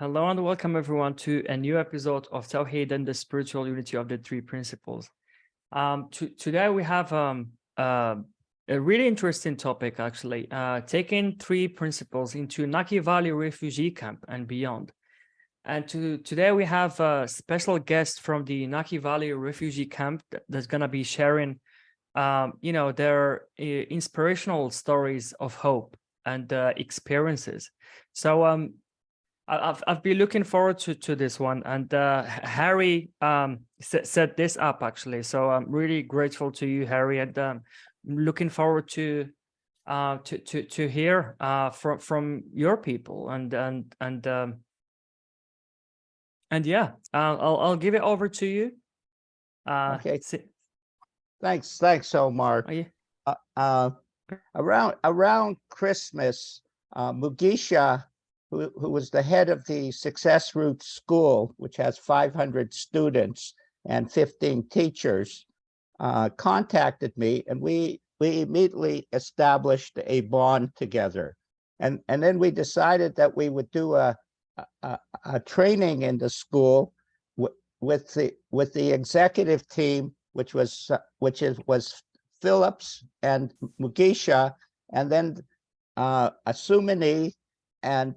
Hello and welcome everyone to a new episode of Tawheed and the Spiritual Unity of the Three Principles. Today we have a really interesting topic, actually, taking three principles into NAKIVALE Refugee Camp and beyond. And today we have a special guest from the NAKIVALE Refugee Camp that's going to be sharing, their inspirational stories of hope and experiences. So I've been looking forward to this one, and Harry set this up actually. So I'm really grateful to you, Harry, and looking forward to hear from your people and yeah, I'll give it over to you. Okay. Thanks, Omar. Oh, yeah. Around Christmas, Mugisha, who was the head of the Success Route School, which has 500 students and 15 teachers, contacted me, and we immediately established a bond together. And then we decided that we would do a training in the school with the executive team, which was Phillips and Mugisha, and then Asumani and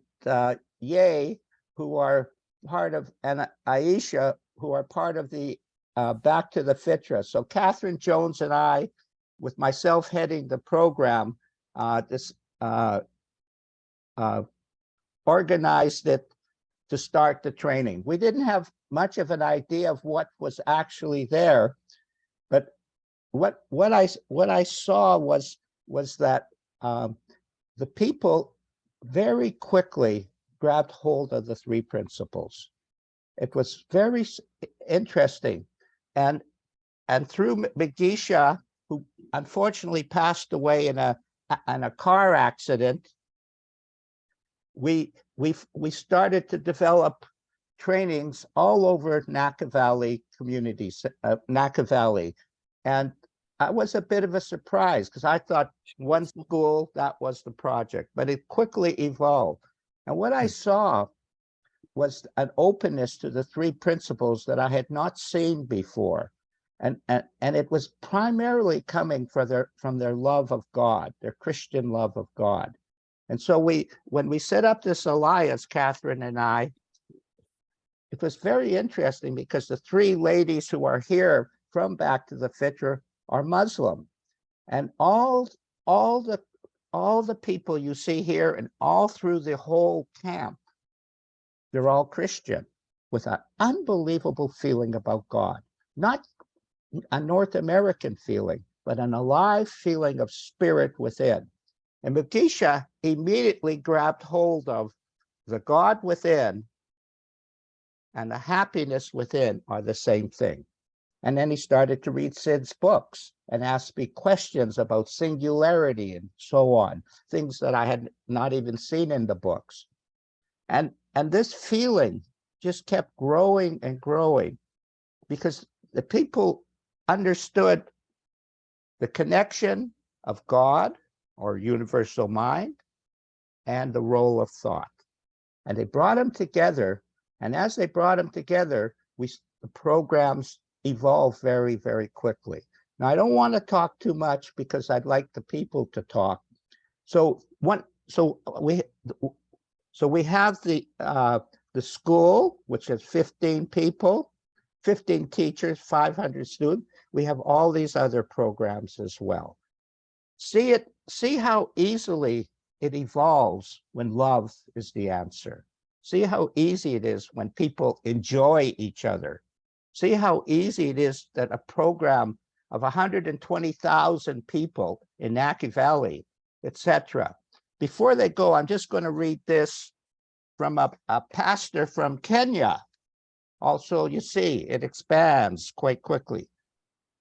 Ye, who are part of, and Aisha, who are part of the Back to the Fitra. So Catherine Jones and I, with myself heading the program, organized it to start the training. We didn't have much of an idea of what was actually there, but what I saw was that the people very quickly grabbed hold of the three principles. It was very interesting, and through Mugisha, who unfortunately passed away in a car accident, we started to develop trainings all over NAKIVALE communities, NAKIVALE, and I was a bit of a surprise because I thought one school, that was the project, but it quickly evolved. And what I saw was an openness to the three principles that I had not seen before. And it was primarily coming from their love of God, their Christian love of God. And so when we set up this alliance, Catherine and I, it was very interesting because the three ladies who are here from Back to the Fitra are Muslim, and all the people you see here and all through the whole camp, they're all Christian with an unbelievable feeling about God, not a North American feeling, but an alive feeling of spirit within. And Mugisha immediately grabbed hold of the God within and the happiness within are the same thing. And then he started to read Sid's books and ask me questions about singularity and so on, things that I had not even seen in the books. And this feeling just kept growing and growing because the people understood the connection of God or universal mind and the role of thought. And they brought them together. And as they brought them together, the programs evolve very, very quickly. Now, I don't want to talk too much because I'd like the people to talk. So we have the school, which is 15 people, 15 teachers, 500 students. We have all these other programs as well. See how easily it evolves when love is the answer. See how easy it is when people enjoy each other. See how easy it is that a program of 120,000 people in NAKIVALE, etc. Before they go, I'm just going to read this from a pastor from Kenya. Also, you see, it expands quite quickly.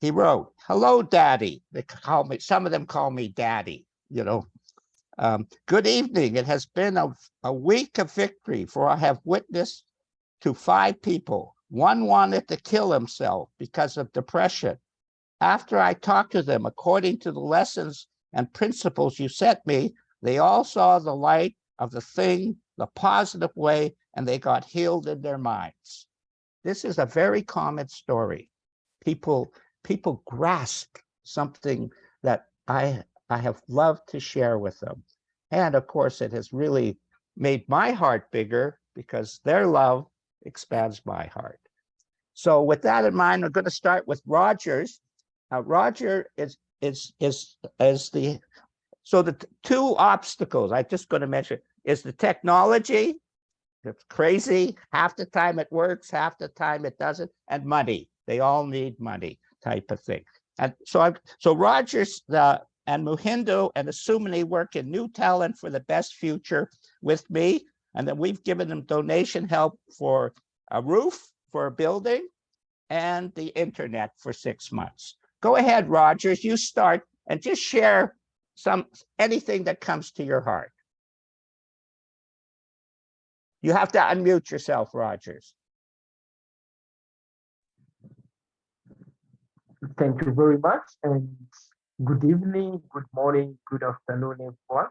He wrote, "Hello, Daddy." They call me, some of them call me Daddy, you know. Good evening. It has been a week of victory, for I have witnessed to 5 people. One wanted to kill himself because of depression. After I talked to them, according to the lessons and principles you set me, they all saw the light of the thing, the positive way, and they got healed in their minds. This is a very common story. People grasp something that I have loved to share with them. And of course, it has really made my heart bigger because their love expands my heart. So with that in mind, I'm going to start with Rogers. Roger is the, so the two obstacles I'm just going to mention is the technology. It's crazy. Half the time it works, half the time it doesn't, and money. They all need money, type of thing. And so Rogers and Muhindo and Asumani work in New Talent for the Best Future with me, and then we've given them donation help for a roof for a building and the internet for 6 months. Go ahead, Rogers. You start and just share anything that comes to your heart. You have to unmute yourself, Rogers. Thank you very much, and good evening, good morning, good afternoon, everyone.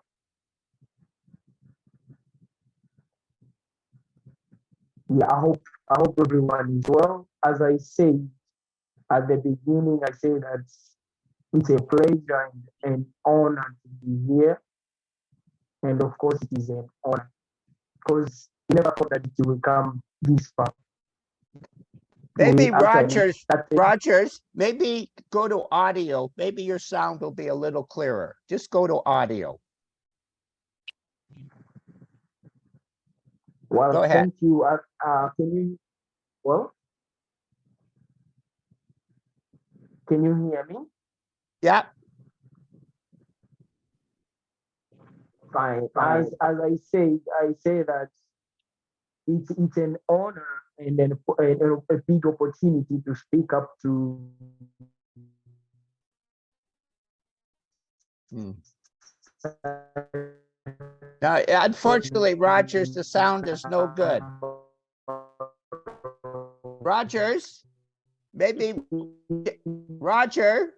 Yeah, I hope everyone is well. As I said at the beginning, I say that it's a pleasure and an honor to be here. And of course, it is an honor because you never thought that it will come this far. Maybe Rogers, maybe go to audio. Maybe your sound will be a little clearer. Just go to audio. Well, go ahead. Thank you. Can you hear me? Yeah. Fine. As I say that it's an honor and then a big opportunity to speak up to. Now, unfortunately, Rogers, the sound is no good. Rogers, maybe Roger,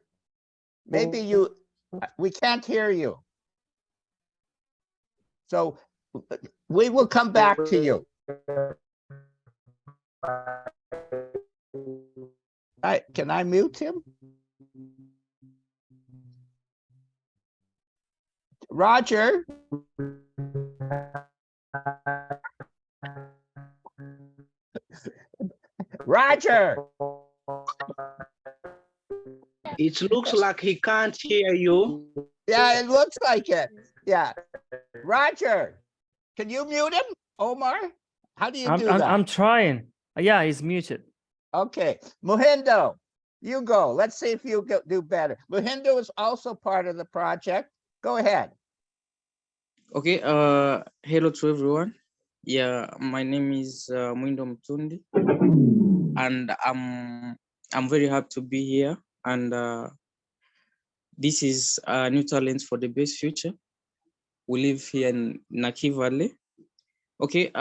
maybe we can't hear you. So we will come back to you. Can I mute him? Roger? Roger! It looks like he can't hear you. Yeah, it looks like it. Yeah. Roger, can you mute him, Omar? How do you do that? I'm trying. Yeah, he's muted. Okay. Muhindo, you go. Let's see if you do better. Muhindo is also part of the project. Go ahead. Okay, hello to everyone. Yeah, my name is Muhindo Mtundi, and I'm very happy to be here. And this is New Talents for the Best Future. We live here in NAKIVALE. Okay,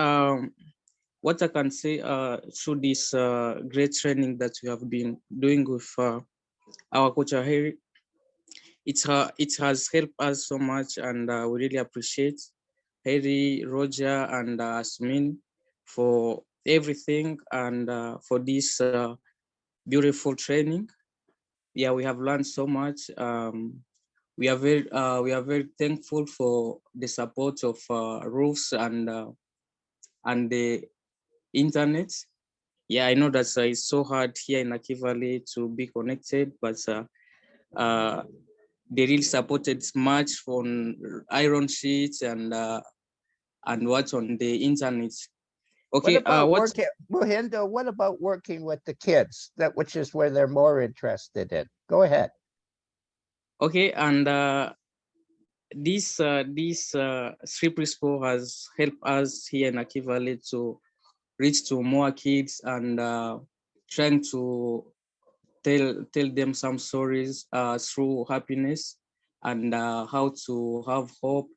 what I can say through this great training that we have been doing with our coach Harry, it has helped us so much, and we really appreciate Harry, Roger, and Asmin for everything, and for this beautiful training. Yeah, we have learned so much. We are very thankful for the support of Roofs and the internet. Yeah, I know that it's so hard here in NAKIVALE to be connected, but they really supported much on iron sheets and what's on the internet. Okay, Muhindo, what about working with the kids, which is where they're more interested in? Go ahead. Okay, and this Sri Preschool has helped us here in NAKIVALE to reach to more kids and trying to tell them some stories through happiness and how to have hope.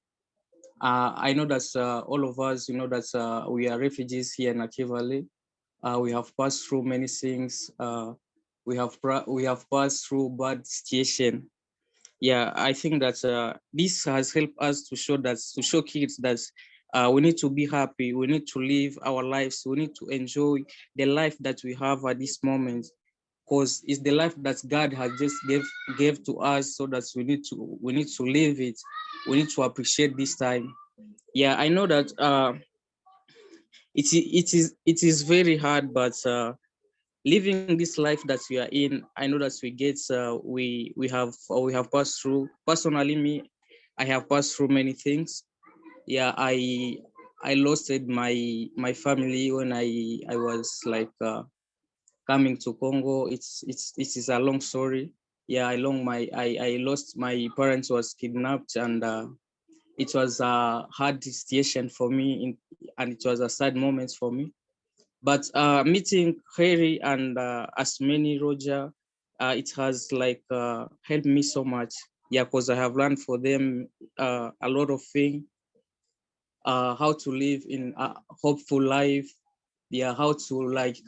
I know that all of us, you know, that we are refugees here in NAKIVALE. We have passed through many things. We have passed through bad situation. Yeah, I think that this has helped us to show kids that We need to be happy. We need to live our lives. We need to enjoy the life that we have at this moment, because it's the life that God has just gave to us. So that we need to live it. We need to appreciate this time. Yeah, I know that it is very hard, but living this life that we are in, I know that we have passed through. Personally, me, I have passed through many things. Yeah, I lost my family when I was like coming to Congo. It is a long story. Yeah, I lost my parents was kidnapped, and it was a hard situation for me, and it was a sad moment for me. But meeting Harry and Asmeni Roger, it has like helped me so much. Yeah, because I have learned for them a lot of things, how to live in a hopeful life. Yeah, how to like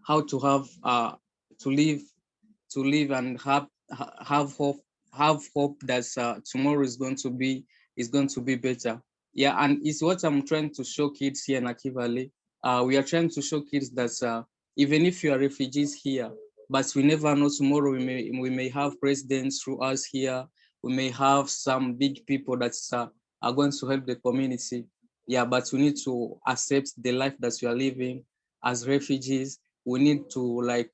how to have to live and have hope that tomorrow is going to be better. Yeah, and it's what I'm trying to show kids here in NAKIVALE. We are trying to show kids that even if you are refugees here, but we never know, tomorrow we may have presidents through us here. We may have some big people that are going to help the community. Yeah, but we need to accept the life that we are living as refugees. We need to like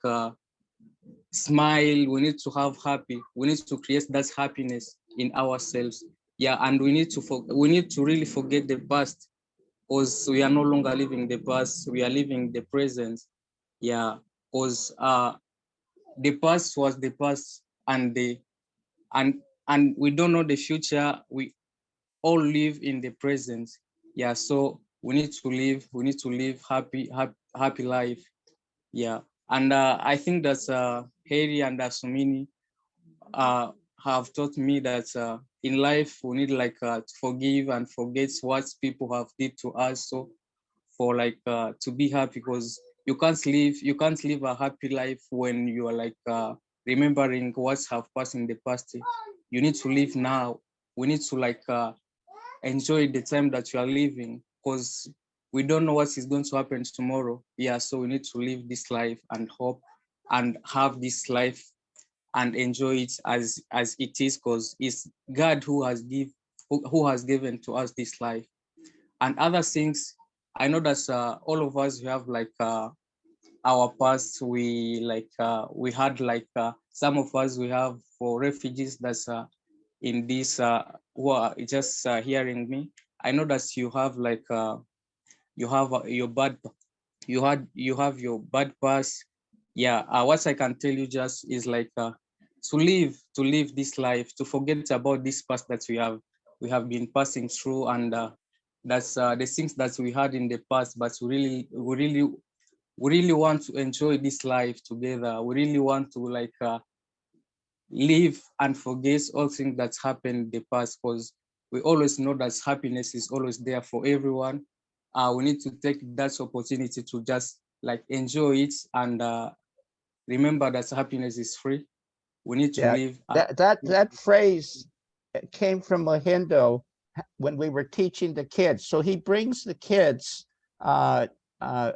smile. We need to have happy. We need to create that happiness in ourselves. Yeah, and we need to really forget the past, because we are no longer living the past. We are living the present. Yeah, because the past was the past, and and we don't know the future. We all live in the present. Yeah, so we need to live. We need to live happy life. Yeah, and I think that Harry and Asumini have taught me that in life we need like to forgive and forget what people have did to us. So for like to be happy, because you can't live a happy life when you are like remembering what have passed in the past. You need to live now. We need to like enjoy the time that you are living, because we don't know what is going to happen tomorrow. Yeah, so we need to live this life and hope and have this life and enjoy it as it is, because it's God who has given to us this life. And other things, I know that all of us, we have like our past. We had like some of us, we have for refugees that's in this who are just hearing me. I know that you have like you have your bad you have your bad past. Yeah, what I can tell you just is like to live this life, to forget about this past that we have been passing through, and that's the things that we had in the past. But we really want to enjoy this life together. We really want to like live and forget all things that's happened in the past, because we always know that happiness is always there for everyone. We need to take that opportunity to just like enjoy it, and remember that happiness is free. We need to Yeah, live. that phrase came from Mahindo when we were teaching the kids. So he brings the kids uh, uh,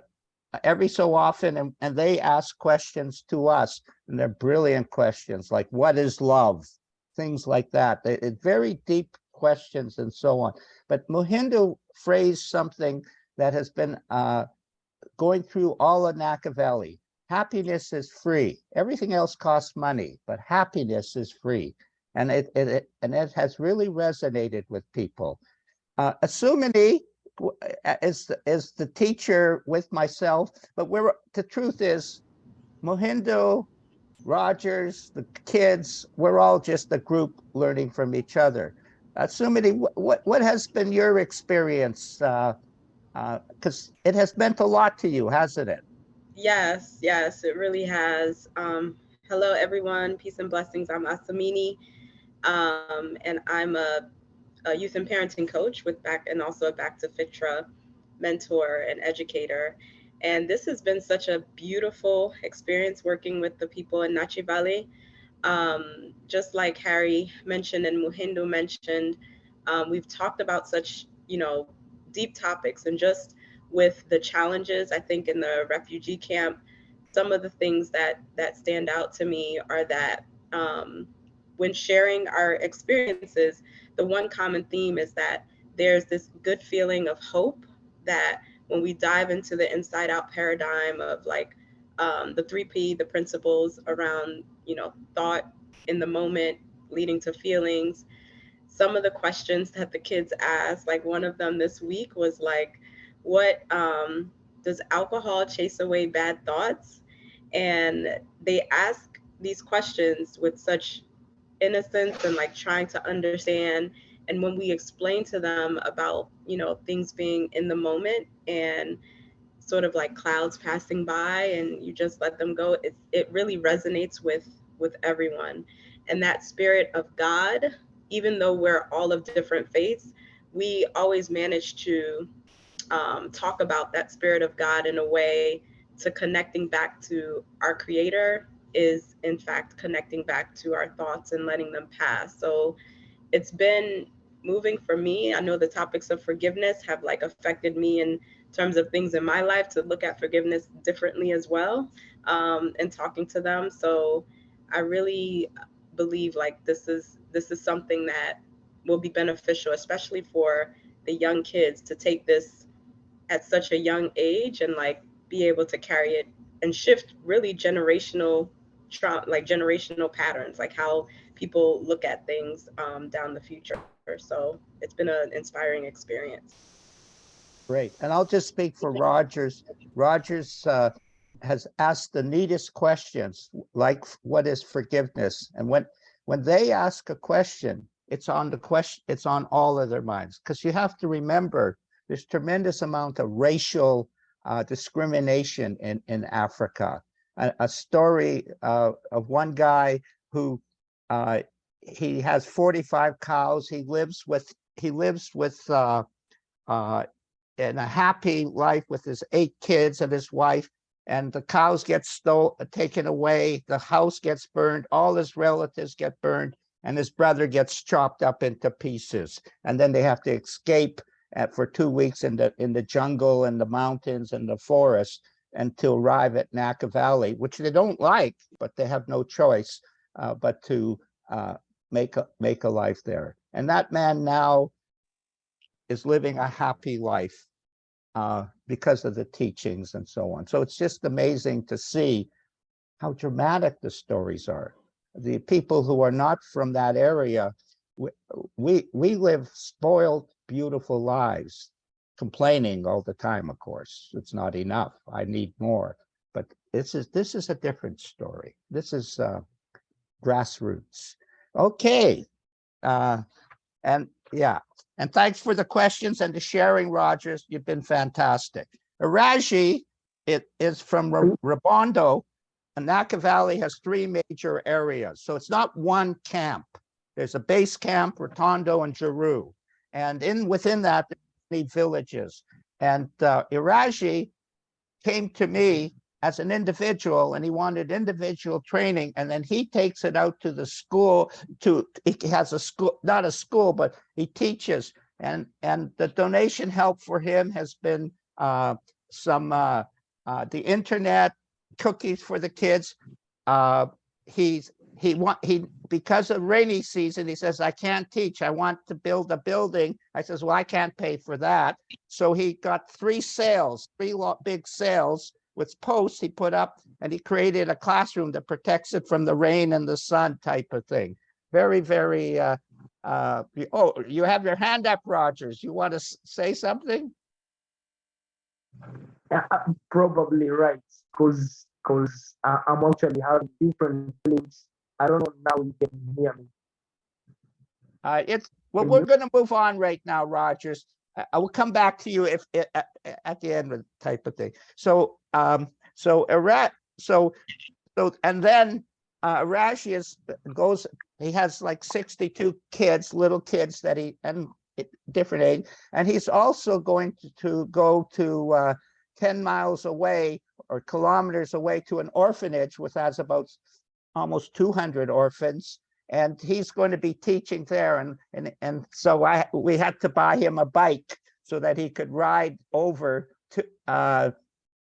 every so often, and they ask questions to us, and they're brilliant questions, like what is love, things like that. It's very deep questions and so on. But Mahindo phrased something that has been going through all of NAKIVALE. Happiness is free. Everything else costs money, but happiness is free. And it has really resonated with people. Assumini is the teacher with myself, but the truth is, Mohindo, Rogers, the kids, we're all just a group learning from each other. Assumini, what has been your experience? Because it has meant a lot to you, hasn't it? Yes, yes, it really has. Hello, everyone. Peace and blessings. I'm Asamini, and I'm a youth and parenting coach with and also a Back to Fitra mentor and educator. And this has been such a beautiful experience working with the people in NAKIVALE. Just like Harry mentioned and Muhindo mentioned, We've talked about such, deep topics, and just with the challenges, I think in the refugee camp, some of the things that stand out to me are that when sharing our experiences, the one common theme is that there's this good feeling of hope that when we dive into the inside out paradigm of like the 3P, the principles around, thought in the moment leading to feelings, some of the questions that the kids asked, like one of them this week was like, what does alcohol chase away bad thoughts? And they ask these questions with such innocence and like trying to understand. And when we explain to them about, things being in the moment and sort of like clouds passing by and you just let them go, it really resonates with everyone. And that spirit of God, even though we're all of different faiths, we always manage to talk about that spirit of God in a way to connecting back to our creator is in fact connecting back to our thoughts and letting them pass. So it's been moving for me. I know the topics of forgiveness have like affected me in terms of things in my life to look at forgiveness differently as well, and talking to them. So I really believe like this is something that will be beneficial, especially for the young kids, to take this at such a young age and like be able to carry it and shift really generational generational patterns, like how people look at things down the future. So it's been an inspiring experience. Great. And I'll just speak for Rogers. Rogers has asked the neatest questions, like what is forgiveness? And when they ask a question, it's on all of their minds, because you have to remember there's tremendous amount of racial discrimination in Africa. A story of one guy who he has 45 cows. He lives with in a happy life with his 8 kids and his wife, and the cows get taken away, the house gets burned, all his relatives get burned, and his brother gets chopped up into pieces. And then they have to escape for 2 weeks in the jungle and the mountains and the forest, and to arrive at NAKIVALE, which they don't like, but they have no choice but to make a life there. And that man now is living a happy life because of the teachings and so on. So it's just amazing to see how dramatic the stories are. The people who are not from that area, we live spoiled, beautiful lives, complaining all the time, of course. It's not enough. I need more. But this is a different story. This is grassroots. Okay. And yeah. And thanks for the questions and the sharing, Rogers. You've been fantastic. Iragi, it is from Robondo. And NAKIVALE has 3 major areas. So it's not one camp. There's a base camp, Rotondo, and Jeru. And within that, there are many villages. And Iragi came to me as an individual, and he wanted individual training, and then he takes it out to the school. He has a school, not a school, but he teaches, and the donation help for him has been the internet, cookies for the kids. He because of rainy season, he says, I can't teach. I want to build a building. I says, well, I can't pay for that. So he got 3 big sails with posts he put up, and he created a classroom that protects it from the rain and the sun type of thing. Very, very, oh, you have your hand up, Rogers. You want to say something? Probably right, because I'm actually having different feelings. I don't know now you can hear me. We're going to move on right now, Rogers. I will come back to you if at the end of the type of thing. So and then Iragi goes. He has like 62 kids, little kids different age, and he's also going to go to 10 miles away or kilometers away to an orphanage which has about almost 200 orphans, and he's going to be teaching there. And so we had to buy him a bike so that he could ride over to,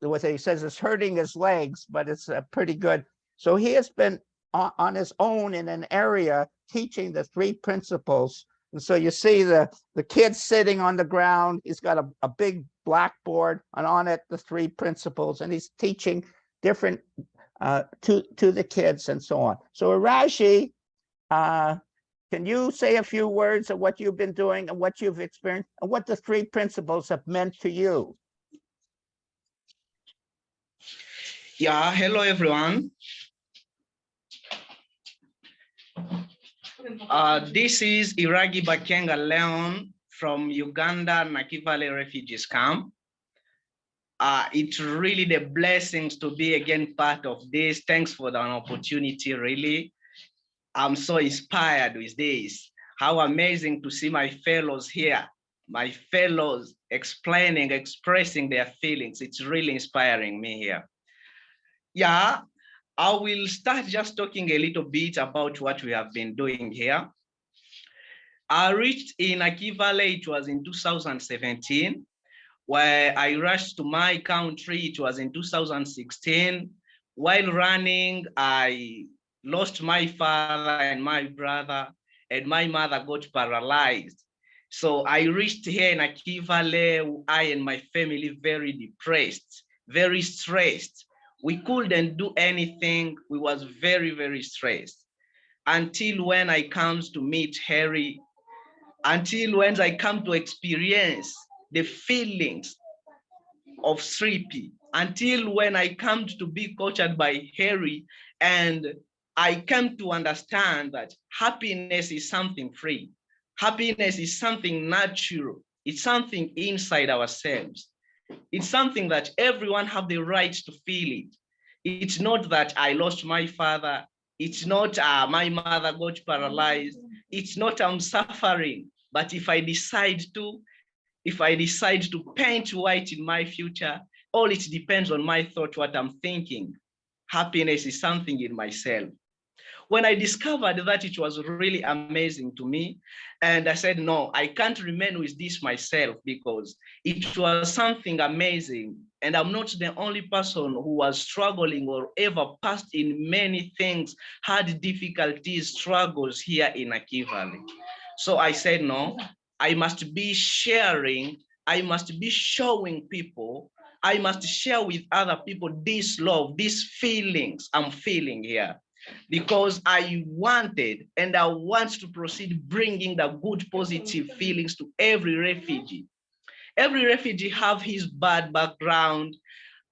what he says is hurting his legs, but it's pretty good. So he has been on his own in an area teaching the 3 principles. And so you see the kid sitting on the ground. He's got a big blackboard, and on it the 3 principles, and he's teaching different to the kids and so on. So Iragi, can you say a few words of what you've been doing and what you've experienced and what the 3 principles have meant to you? Yeah, hello everyone. This is Iragi Bakenga Leon from Uganda NAKIVALE Refugee Camp. It's really the blessings to be again part of this. Thanks for the opportunity, really. I'm so inspired with this. How amazing to see my fellows here, my fellows explaining, expressing their feelings. It's really inspiring me here. Yeah, I will start just talking a little bit about what we have been doing here. I reached in NAKIVALE, it was in 2017, where I rushed to my country, it was in 2016. While running, I lost my father and my brother, and my mother got paralyzed. So I reached here in NAKIVALE, I and my family very depressed, very stressed. We couldn't do anything. We was very, very stressed. Until when I comes to meet Harry, until when I come to experience the feelings of Sripi, until when I come to be coached by Harry, and I come to understand that happiness is something free. Happiness is something natural. It's something inside ourselves. It's something that everyone have the right to feel it. It's not that I lost my father. It's not my mother got paralyzed. It's not I'm suffering. But if I decide to paint white in my future, all it depends on my thought, what I'm thinking. Happiness is something in myself. When I discovered that, it was really amazing to me. And I said, no, I can't remain with this myself, because it was something amazing. And I'm not the only person who was struggling or ever passed in many things, had difficulties, struggles here in NAKIVALE. So I said, no, I must be sharing, I must be showing people, I must share with other people this love, these feelings I'm feeling here. Because I wanted and I want to proceed bringing the good positive feelings to every refugee. Every refugee have his bad background.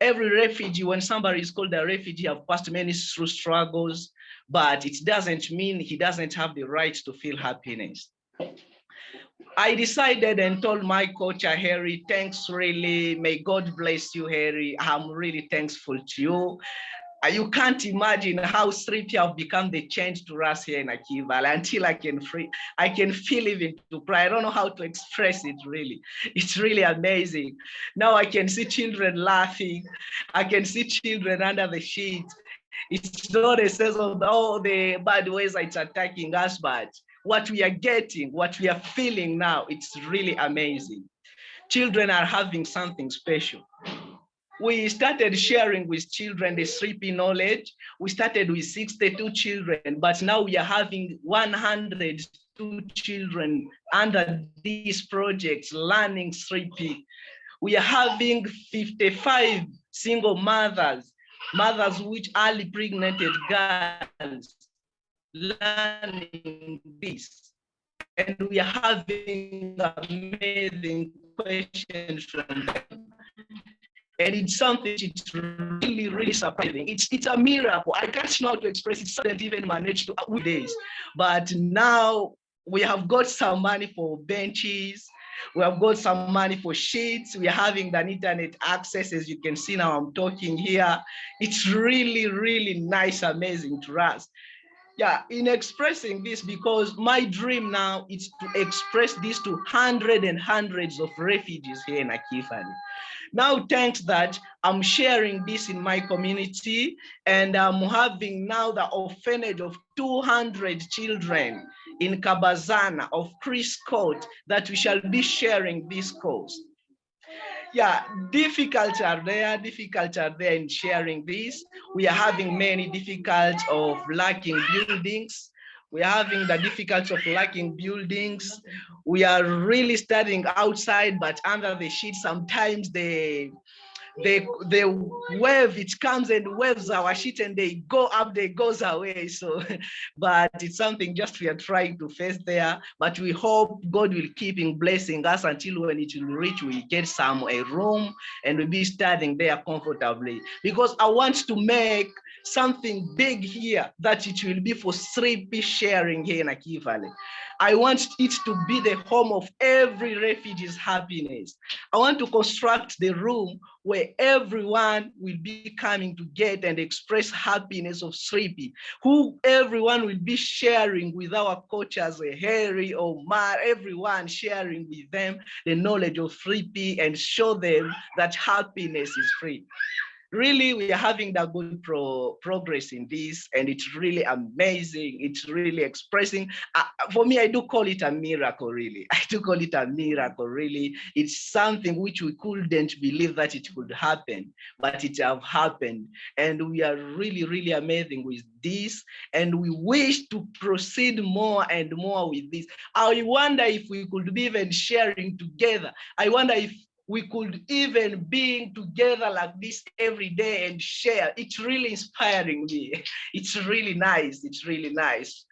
Every refugee, when somebody is called a refugee, have passed many through struggles, but it doesn't mean he doesn't have the right to feel happiness. I decided and told my coach, Harry, thanks really, may God bless you, Harry. I'm really thankful to you. You can't imagine how Sripi have become the change to us here in NAKIVALE until I can feel even to cry. I don't know how to express it really. It's really amazing. Now I can see children laughing. I can see children under the sheets. It's not a sense of all the bad ways it's attacking us, but what we are getting, what we are feeling now, it's really amazing. Children are having something special. We started sharing with children the Sripi knowledge. We started with 62 children, but now we are having 102 children under these projects learning Sripi. We are having 55 single mothers which early pregnant girls learning this. And we are having amazing questions from them. And it's something it's really, really surprising. It's a miracle. I can't know how to express it. I didn't even manage to with this. But now we have got some money for benches. We have got some money for sheets. We are having the internet access. As you can see now, I'm talking here. It's really, really nice, amazing to us. Yeah, in expressing this, because my dream now is to express this to hundreds and hundreds of refugees here in NAKIVALE. Now, thanks that I'm sharing this in my community, and I'm having now the orphanage of 200 children in Kabazana of Chris Court that we shall be sharing this course. Yeah, difficulties are there in sharing this. We are having many difficulties of lacking buildings. We are having the difficulty of lacking buildings. We are really studying outside, but under the sheet, sometimes the wave, it comes and waves our sheet and they go up, they goes away. So, but it's something just we are trying to face there. But we hope God will keep blessing us until when it will reach, we get a room and we'll be studying there comfortably. Because I want to make something big here that it will be for 3P sharing here in NAKIVALE. I want it to be the home of every refugee's happiness. I want to construct the room where everyone will be coming to get and express happiness of 3P, who everyone will be sharing with our coaches, Harry or Mar, everyone sharing with them the knowledge of 3P and show them that happiness is free. Really, we are having the good progress in this, and it's really amazing. It's really expressing. For me, I do call it a miracle, really. I do call it a miracle, really. It's something which we couldn't believe that it could happen, but it have happened. And we are really, really amazing with this. And we wish to proceed more and more with this. I wonder if we could be even sharing together. I wonder if we could even be together like this every day and share. It's really inspiring me. It's really nice. It's really nice.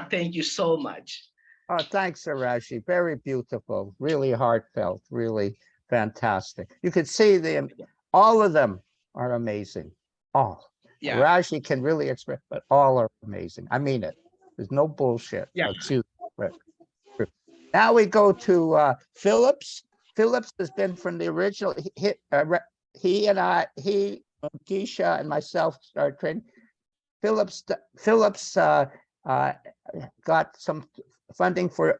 Thank you so much. Oh, thanks, Iragi. Very beautiful, really heartfelt, really fantastic. You can see them, all of them are amazing. All. Yeah. Iragi can really express, but all are amazing. I mean it. There's no bullshit. Yeah. Now we go to Phillips. Phillips has been from the original. He and I, Gisha and myself started training. Phillips got some funding for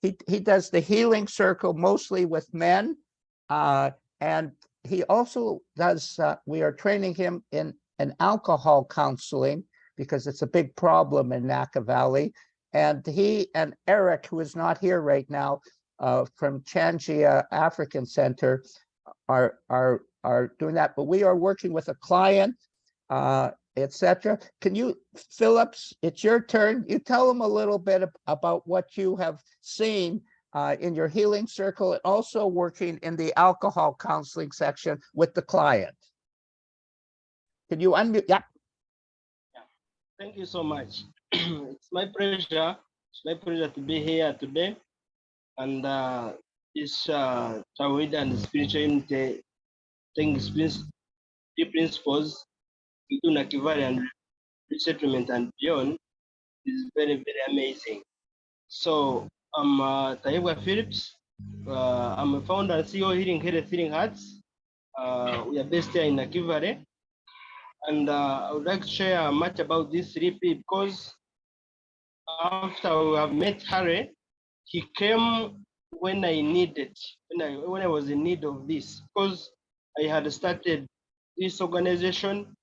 he does the healing circle mostly with men, and he also does. We are training him in alcohol counseling because it's a big problem in NAKIVALE. And he and Eric, who is not here right now, from Changia African Centre, are doing that. But we are working with a client, etc. Can you, Phillips? It's your turn. You tell them a little bit about what you have seen in your healing circle, and also working in the alcohol counseling section with the client. Can you unmute? Yeah. Thank you so much. It's my pleasure. It's my pleasure to be here today. And this Tawhid and spiritual unity, taking the principles into NAKIVALE and resettlement and beyond is very, very amazing. So I'm Taibwa Phillips. I'm a founder and CEO of Healing Hearts. We are based here in NAKIVALE. And I would like to share much about this 3P because after we have met Harry, he came when I needed, when I was in need of this, because I had started this organization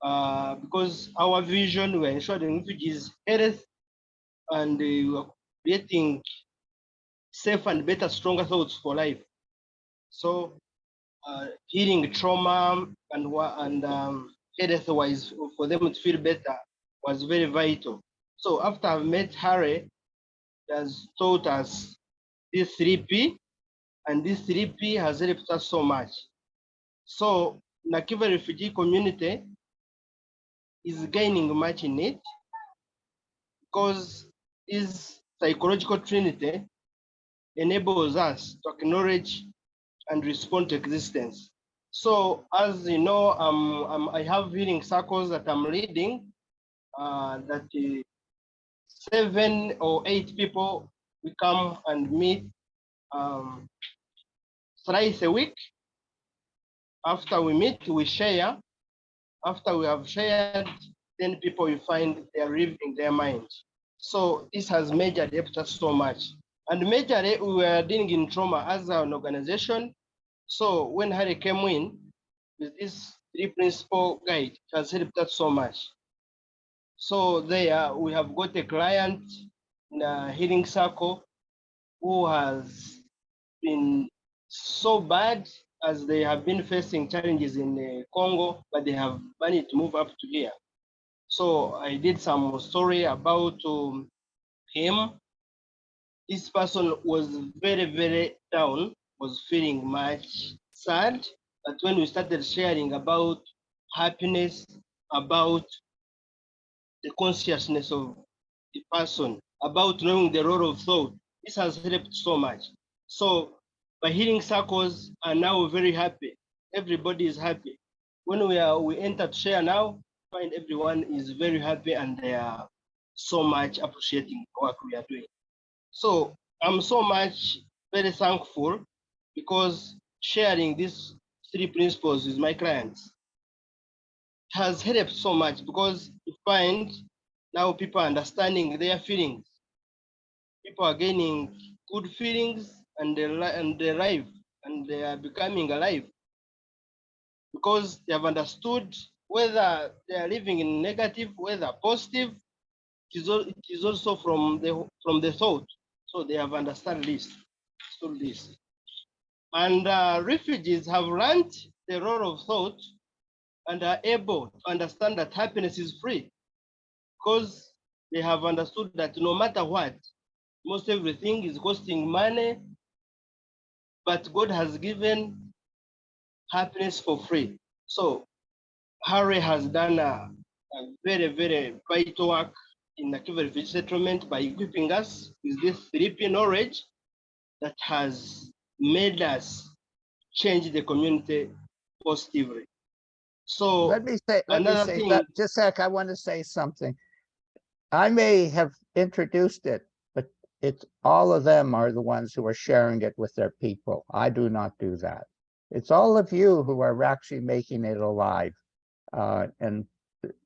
because our vision, we were ensuring refugees health, and we were creating safe and better, stronger thoughts for life. So healing trauma and health-wise for them to feel better was very vital. So after I've met Harry, he has taught us this 3P, and this 3P has helped us so much. So NAKIVALE refugee community is gaining much in it because this psychological trinity enables us to acknowledge and respond to existence. So as you know, I have healing circles that I'm leading, that 7 or 8 people, we come and meet thrice a week. After we meet, we share. After we have shared, then people will find they are relieving their mind. So this has majorly helped us so much. And majorly we were dealing in trauma as an organization. So when Harry came in with this 3 principle guide, it has helped us so much. So there we have got a client in a healing circle who has been so bad as they have been facing challenges in Congo, but they have managed to move up to here. So I did some story about him. This person was very, very down, was feeling much sad. But when we started sharing about happiness, about the consciousness of the person, about knowing the role of thought, this has helped so much. So by healing circles are now very happy. Everybody is happy. When we enter to share now, find everyone is very happy and they are so much appreciating what we are doing. So I'm so much very thankful because sharing these 3 principles with my clients has helped so much, because you find now people are understanding their feelings. People are gaining good feelings and they live and they are becoming alive because they have understood whether they are living in negative, whether positive. It is also from the thought. So they have understood this. And refugees have learned the role of thought and are able to understand that happiness is free, because they have understood that no matter what, most everything is costing money, but God has given happiness for free. So Harry has done a very, very vital work in NAKIVALE Refugee Settlement by equipping us with this 3P knowledge that has made us change the community positively. So Let me say another thing, that, just a sec, I want to say something. I may have introduced it, but it's all of them are the ones who are sharing it with their people. I do not do that. It's all of you who are actually making it alive. And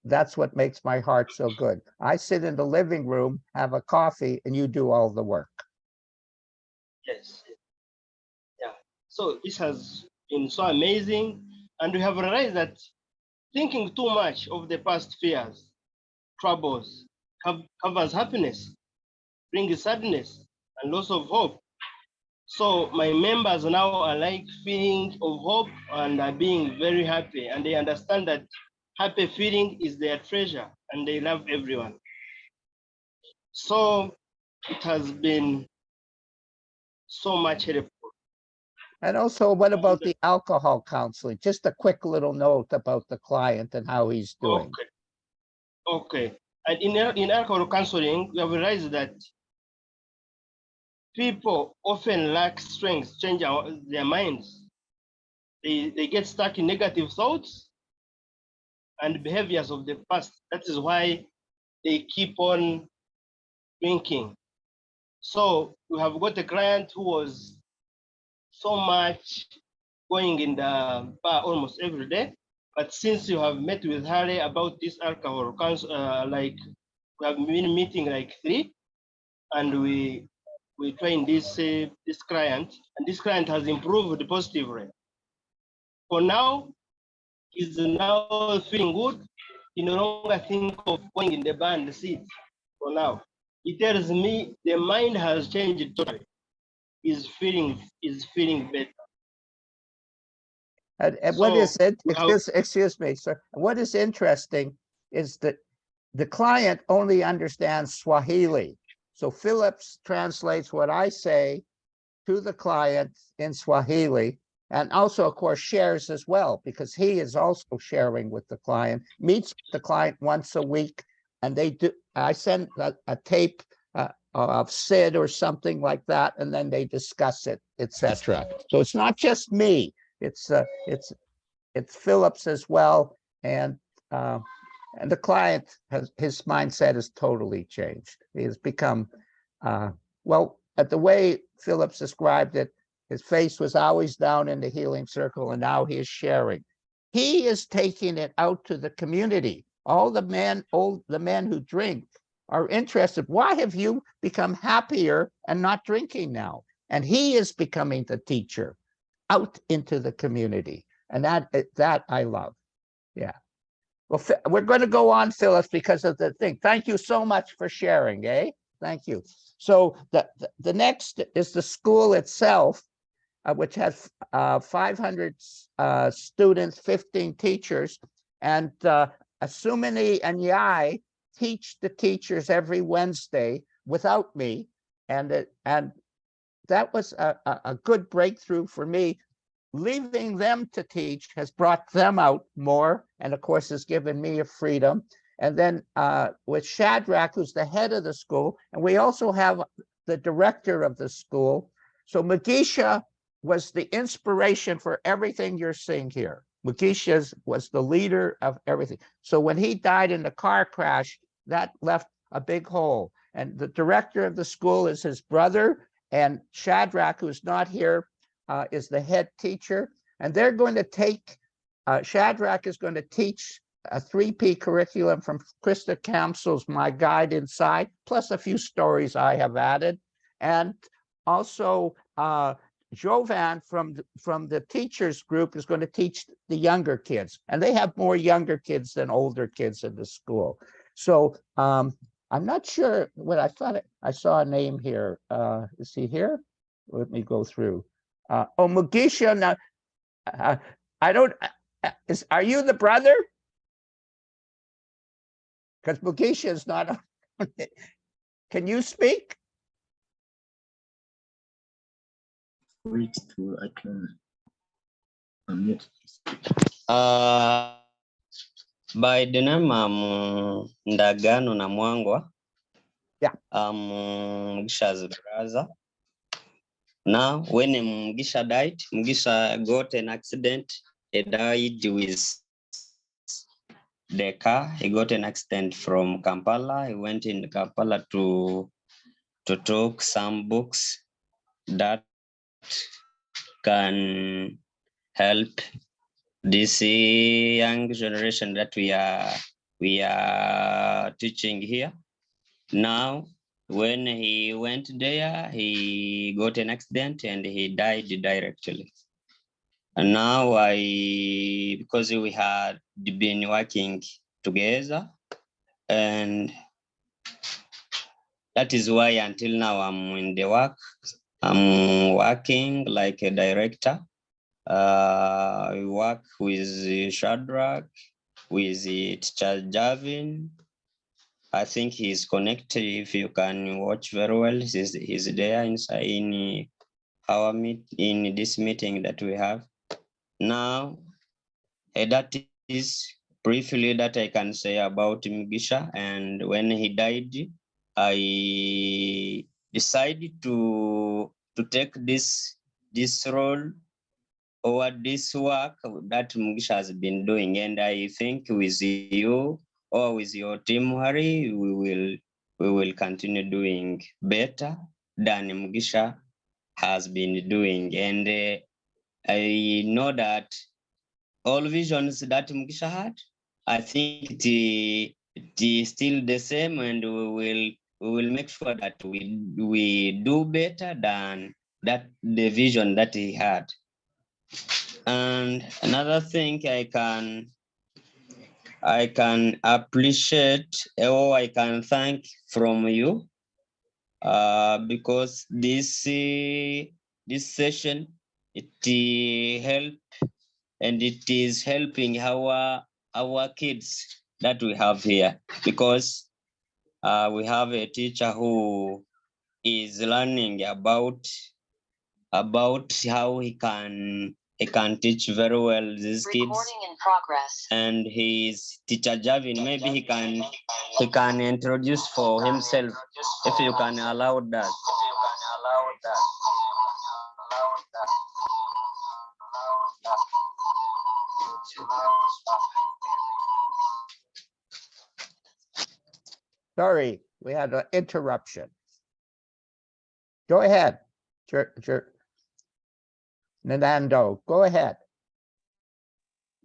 that's what makes my heart so good. I sit in the living room, have a coffee, and you do all the work. yes, yeah. So this has been so amazing. And we have realized that thinking too much of the past fears, troubles, covers happiness, brings sadness and loss of hope. So my members now are like feeling of hope and are being very happy, and they understand that happy feeling is their treasure and they love everyone. So it has been so much helpful. And also, what about the alcohol counseling? Just a quick little note about the client and how he's doing. Okay. And in alcohol counseling, we have realized that people often lack strength to change their minds. They get stuck in negative thoughts and behaviors of the past. That is why they keep on drinking. So we have got a client who was so much going in the bar almost every day. But since you have met with Harry about this alcohol, like we have been meeting like 3, and we train this client, and this client has improved positively. For now, he's now feeling good. He no longer think of going in the bar and sit. For now, he tells me the mind has changed totally. He's feeling better. And what is So it? Excuse me, sir. What is interesting is that the client only understands Swahili. So Phillips translates what I say to the client in Swahili, and also, of course, shares as well, because he is also sharing with the client, meets the client once a week, and they do. I send a tape of Sid or something like that, and then they discuss it, etc. So it's not just me. It's Phillips as well, and the client his mindset has totally changed. He has become well, at the way Phillips described it, his face was always down in the healing circle, and now he is sharing. He is taking it out to the community. all the men who drink are interested. Why have you become happier and not drinking now? And he is becoming the teacher out into the community. And that I love. Yeah. Well, we're going to go on, Phyllis, because of the thing. Thank you so much for sharing, eh? Thank you. So the next is the school itself, which has 500 students, 15 teachers, and Asumini and Yai teach the teachers every Wednesday without me, and that was a good breakthrough for me. Leaving them to teach has brought them out more, and of course has given me a freedom. And then with Shadrach, who's the head of the school, and we also have the director of the school. So Mugisha was the inspiration for everything you're seeing here. Mugisha was the leader of everything. So when he died in the car crash, that left a big hole. And the director of the school is his brother, and Shadrach, who's not here, is the head teacher. And they're going to take, Shadrach is going to teach a 3P curriculum from Krista Kamsel's My Guide Inside, plus a few stories I have added. And also Jovan from the teachers group is going to teach the younger kids. And they have more younger kids than older kids in the school. So I'm not sure what I thought. I saw a name here. Is he here? Let me go through. Mugisha, now, I don't, are you the brother? Because Mugisha is not, can you speak? Wait till I can unmute. By the name I'm Ndagano Namwangwa. Yeah. Mugisha's brother. Now, when Mugisha died, Mugisha got an accident. He died with the car. He got an accident from Kampala. He went in Kampala to talk some books that can help this young generation that we are teaching here. Now, when he went there, he got an accident and he died directly. And now because we had been working together, and that is why until now I'm in the work. I'm working like a director. I work with Shadrach, with teacher Javin. I think he's connected. If you can watch very well, he's there inside in our in this meeting that we have now. That is briefly that I can say about Mugisha. And when he died, I decided to take this role or this work that Mugisha has been doing. And I think with you or with your team, Harry, we will continue doing better than Mugisha has been doing. And I know that all visions that Mugisha had, I think it is still the same, and we will make sure that we do better than the vision that he had. And another thing I can appreciate or I can thank from you, because this session, it helped, and it is helping our kids that we have here, because we have a teacher who is learning about how he can teach very well these kids. Recording in progress. And his teacher Javin, maybe he can introduce for himself, if you can allow that. Sorry, we had an interruption. Go ahead, Nando, go ahead.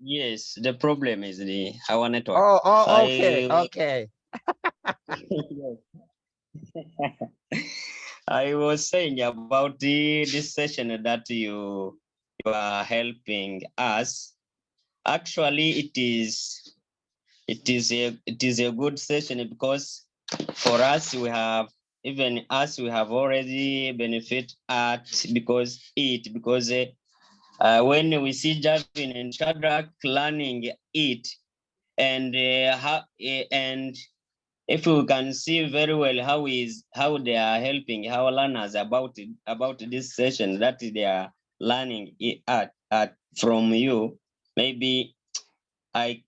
Yes, the problem is our network. Oh, okay, I okay. I was saying about this session that you are helping us. Actually, it is a good session because for us we have already benefit at because when we see Javin and Shadrach learning it and and if we can see very well how they are helping our learners about this session that they are learning at from you, maybe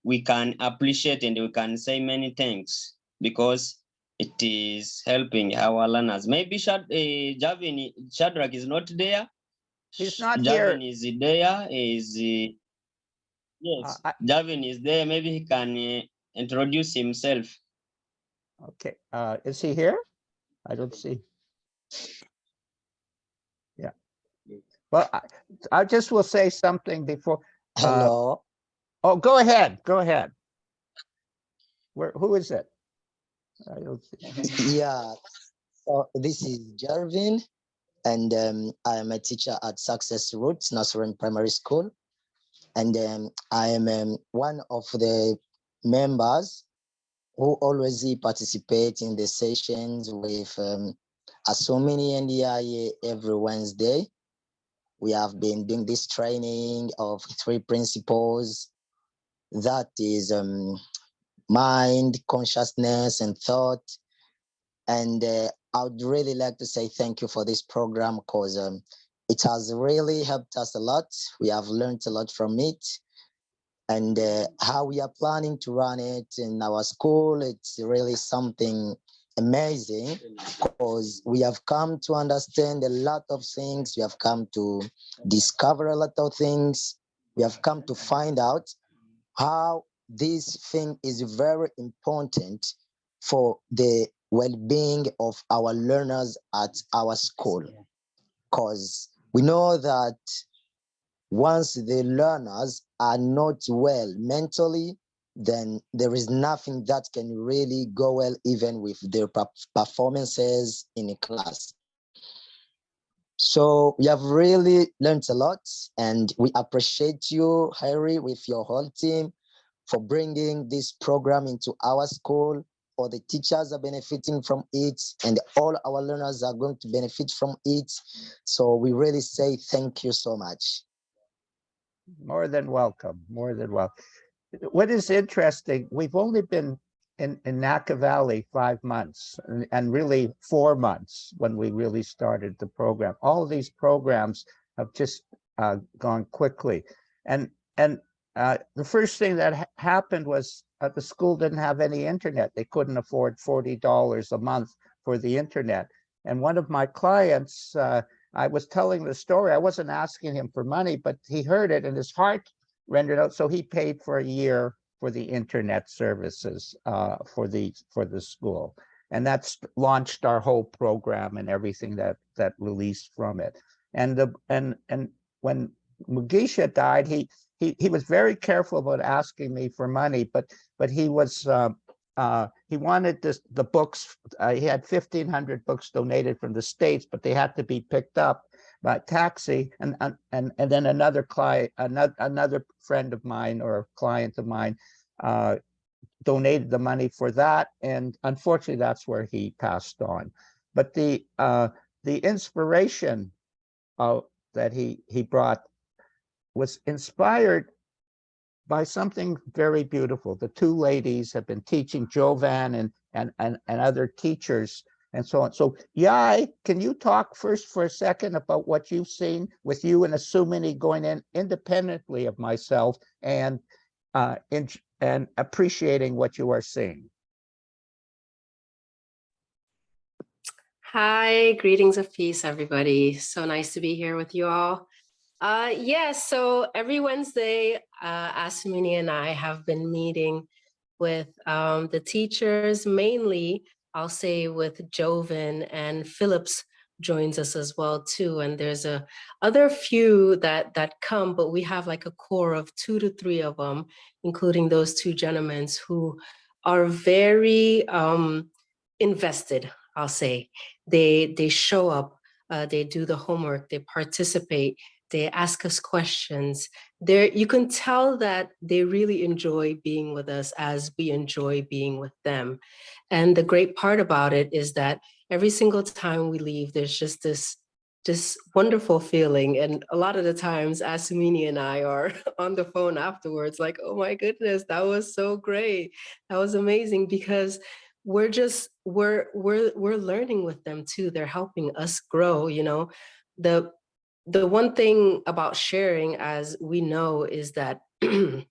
we can appreciate and we can say many things because it is helping our learners. Maybe Shadrach is not there. He's not here. Javin is there. Yes, Javin is there. Maybe he can introduce himself. Okay, is he here? I don't see. Yeah. Well, I just will say something before. Hello. Oh, go ahead. Go ahead. Who is it? I don't see. Yeah. So this is Jarvin, and I am a teacher at Success Roots Nursery Primary School, and I am one of the members who always participate in the sessions with Asomini and Yaye every Wednesday. We have been doing this training of 3 principles. That is mind, consciousness, and thought. And I would really like to say thank you for this program because it has really helped us a lot. We have learned a lot from it. And how we are planning to run it in our school, it's really something amazing because we have come to understand a lot of things. We have come to discover a lot of things. We have come to find out how this thing is very important for the well-being of our learners at our school. Because we know that once the learners are not well mentally, then there is nothing that can really go well, even with their performances in a class. So we have really learned a lot, and we appreciate you, Harry, with your whole team for bringing this program into our school. All the teachers are benefiting from it, and all our learners are going to benefit from it. So we really say thank you so much. More than welcome, more than welcome. What is interesting, we've only been in Naka Valley 5 months and really 4 months when we really started the program. All of these programs have just gone quickly. And the first thing that happened was the school didn't have any internet. They couldn't afford $40 a month for the internet. And one of my clients, I was telling the story. I wasn't asking him for money, but he heard it and his heart rendered out. So he paid for a year for the internet services for the school. And that's launched our whole program and everything that released from it. And when Mugisha died, he was very careful about asking me for money, but he was he wanted the books. He had 1,500 books donated from the States, but they had to be picked up by taxi. And then another client, another friend of mine or client of mine, donated the money for that. And unfortunately, that's where he passed on. But the inspiration that he brought was inspired by something very beautiful. The 2 ladies have been teaching, Jovan and other teachers and so on. So Yai, can you talk first for a second about what you've seen with you and Asumini going in independently of myself and appreciating what you are seeing? Hi, greetings of peace, everybody. So nice to be here with you all. Yes, so every Wednesday, Asumini and I have been meeting with the teachers, mainly, I'll say with Jovan and Philip's joins us as well too. And there's a other few that come, but we have like a core of 2 to 3 of them, including those 2 gentlemen who are very invested, I'll say. They show up, they do the homework, they participate, they ask us questions. You can tell that they really enjoy being with us as we enjoy being with them. And the great part about it is that every single time we leave, there's just this wonderful feeling. And a lot of the times, Asumini and I are on the phone afterwards, like, oh my goodness, that was so great. That was amazing, because we're learning with them too. They're helping us grow, you know. The one thing about sharing, as we know, is that the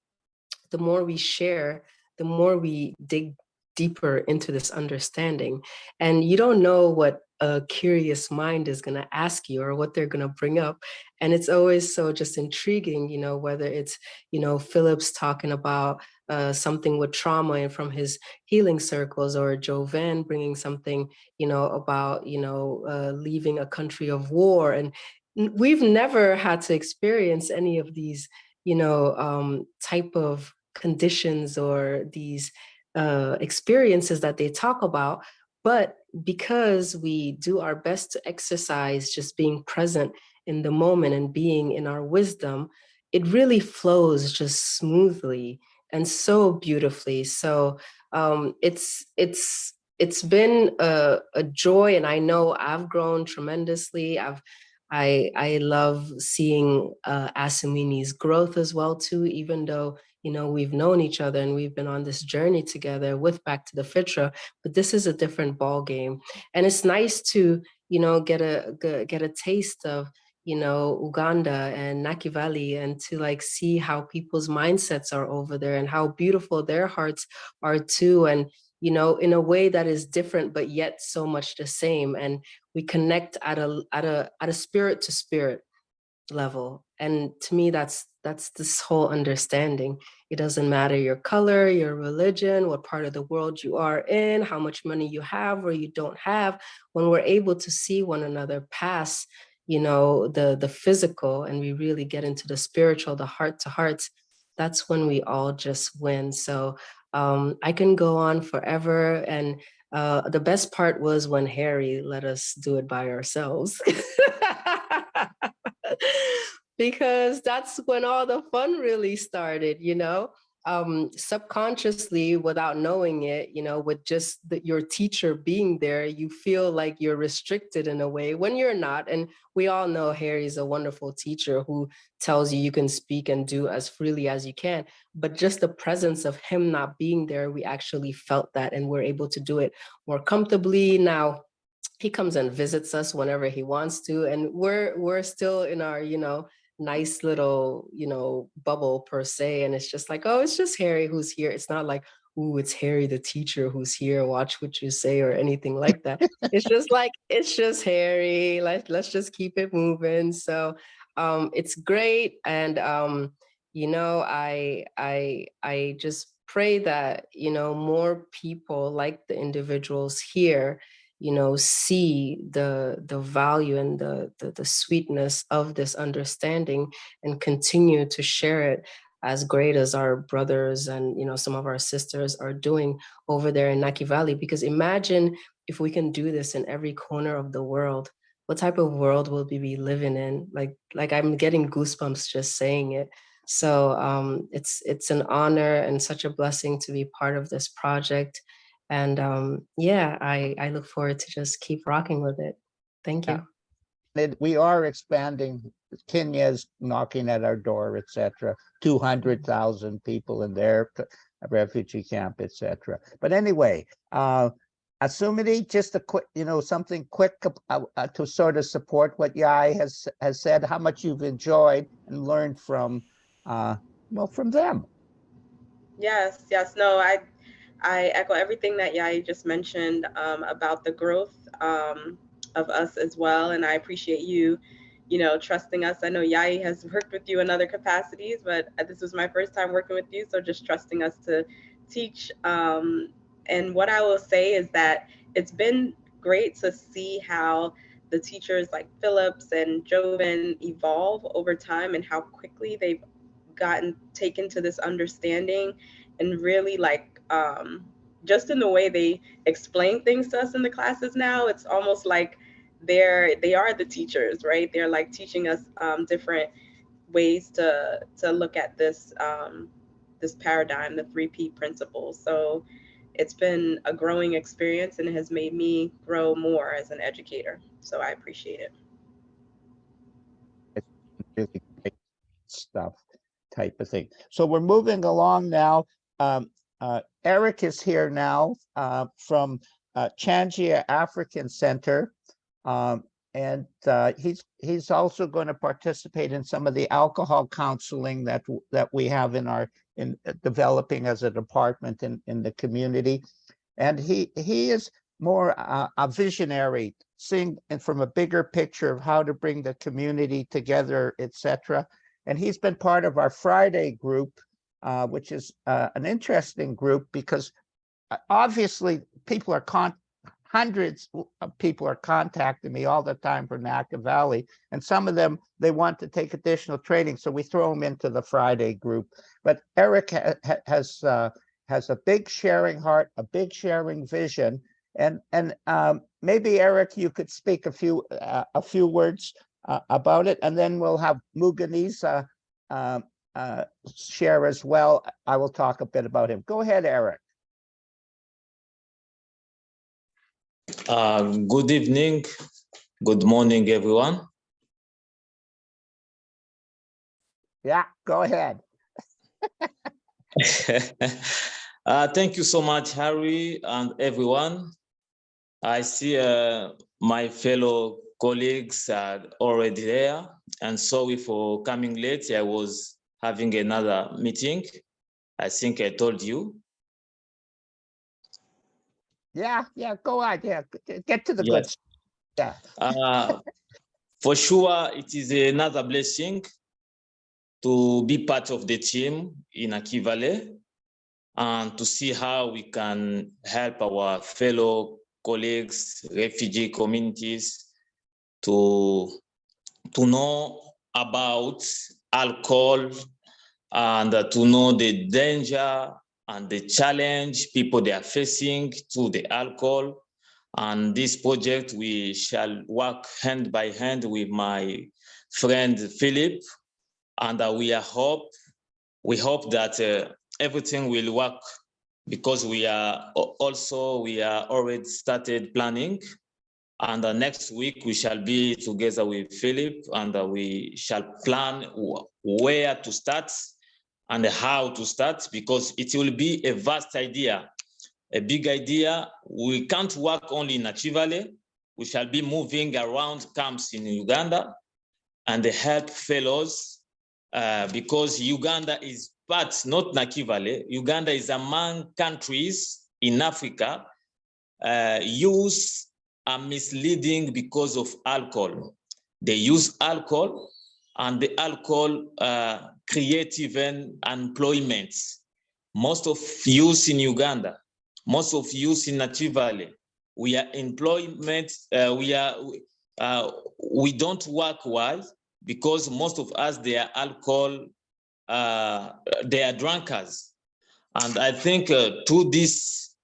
more we share, the more we dig deeper into this understanding. And you don't know what a curious mind is going to ask you or what they're going to bring up. And it's always so just intriguing, you know, whether it's, you know, Philip's talking about something with trauma and from his healing circles, or Jovan bringing something, you know, about, you know, leaving a country of war. And we've never had to experience any of these, you know, type of conditions or these experiences that they talk about. But because we do our best to exercise just being present in the moment and being in our wisdom, it really flows just smoothly and so beautifully. So it's been a joy, and I know I've grown tremendously. I love seeing Asumini's growth as well too, even though, you know, we've known each other and we've been on this journey together with Back to the Fitra, but this is a different ball game. And it's nice to, you know, get a taste of, you know, Uganda and NAKIVALE, and to like see how people's mindsets are over there and how beautiful their hearts are too. And, you know, in a way that is different, but yet so much the same. And we connect at a spirit to spirit level. And to me, that's this whole understanding. It doesn't matter your color, your religion, what part of the world you are in, how much money you have or you don't have. When we're able to see one another past, you know, the physical, and we really get into the spiritual, the heart to hearts, that's when we all just win. So I can go on forever. And the best part was when Harry let us do it by ourselves. Because that's when all the fun really started, you know. Subconsciously, without knowing it, you know, with just your teacher being there, you feel like you're restricted in a way when you're not. And we all know Harry's a wonderful teacher who tells you can speak and do as freely as you can. But just the presence of him not being there, we actually felt that, and we're able to do it more comfortably. Now, he comes and visits us whenever he wants to, and we're still in our, you know, nice little, you know, bubble per se. And it's just like, oh, it's just Harry who's here. It's not like, ooh, it's Harry the teacher who's here, watch what you say, or anything like that. It's just like, it's just Harry, let's just keep it moving. So it's great. And you know, I just pray that, you know, more people like the individuals here, you know, see the value and the sweetness of this understanding, and continue to share it as great as our brothers and, you know, some of our sisters are doing over there in NAKIVALE. Because imagine if we can do this in every corner of the world, what type of world will we be living in? Like I'm getting goosebumps just saying it. So it's an honor and such a blessing to be part of this project. And yeah, I look forward to just keep rocking with it. Thank you. We are expanding. Kenya's knocking at our door, etc. 200,000 people in their refugee camp, etc. But anyway, Asumini, just a quick, you know, something quick to sort of support what Yai has said, how much you've enjoyed and learned from, well, from them. Yes, no, I echo everything that Yai just mentioned about the growth of us as well. And I appreciate you, you know, trusting us. I know Yai has worked with you in other capacities, but this was my first time working with you. So just trusting us to teach. And what I will say is that it's been great to see how the teachers like Phillips and Joven evolve over time and how quickly they've taken to this understanding, and really like just in the way they explain things to us in the classes now, it's almost like they are the teachers, right? They're like teaching us different ways to look at this this paradigm, the 3P principle. So it's been a growing experience and it has made me grow more as an educator. So I appreciate it. It's really great stuff type of thing. So we're moving along now. Eric is here now from Changia African Centre. And he's also going to participate in some of the alcohol counseling that we have in developing as a department in the community. And he is more a visionary, seeing from a bigger picture of how to bring the community together, etc. And he's been part of our Friday group, which is an interesting group because obviously people are hundreds of people are contacting me all the time for NAKIVALE, and some of them, they want to take additional training, so we throw them into the Friday group. But Eric has a big sharing heart, a big sharing vision, and maybe Eric, you could speak a few words about it, and then we'll have Muganisa share as well. I will talk a bit about him. Go ahead, Eric. Good evening, good morning, everyone. Yeah, go ahead. Thank you so much, Harry, and everyone. I see my fellow colleagues are already there, and sorry for coming late. I was having another meeting. I think I told you. Yeah, go on. Yeah, get to the good stuff. Yeah. For sure, it is another blessing to be part of the team in NAKIVALE and to see how we can help our fellow colleagues, refugee communities to know about alcohol and to know the danger and the challenge people they are facing through the alcohol. And this project, we shall work hand by hand with my friend Philip, and we hope that everything will work, because we are already started planning, and next week we shall be together with Philip, and we shall plan where to start and how to start, because it will be a vast idea, a big idea. We can't work only in NAKIVALE. We shall be moving around camps in Uganda and help fellows, because Uganda is part, not NAKIVALE. Uganda is among countries in Africa. Youth are misleading because of alcohol. They use alcohol, and the alcohol create even unemployment. Most of youth in Uganda, most of youth in NAKIVALE, we are employment, we don't work well, because most of us, they are alcohol, they are drunkards. And I think to these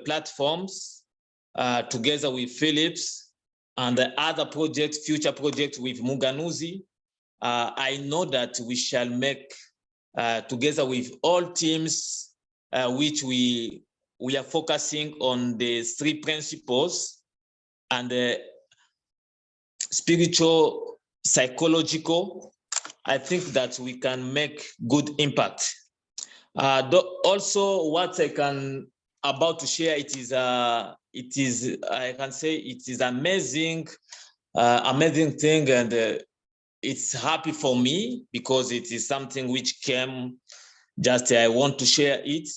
platforms, together with Philips and the other project, future project with Muganuzi, I know that we shall make, together with all teams, which we are focusing on the 3 principles, and the spiritual, psychological. I think that we can make good impact. Also, what I can about to share, it is I can say it is amazing, amazing thing, and it's happy for me, because it is something which came just, I want to share it.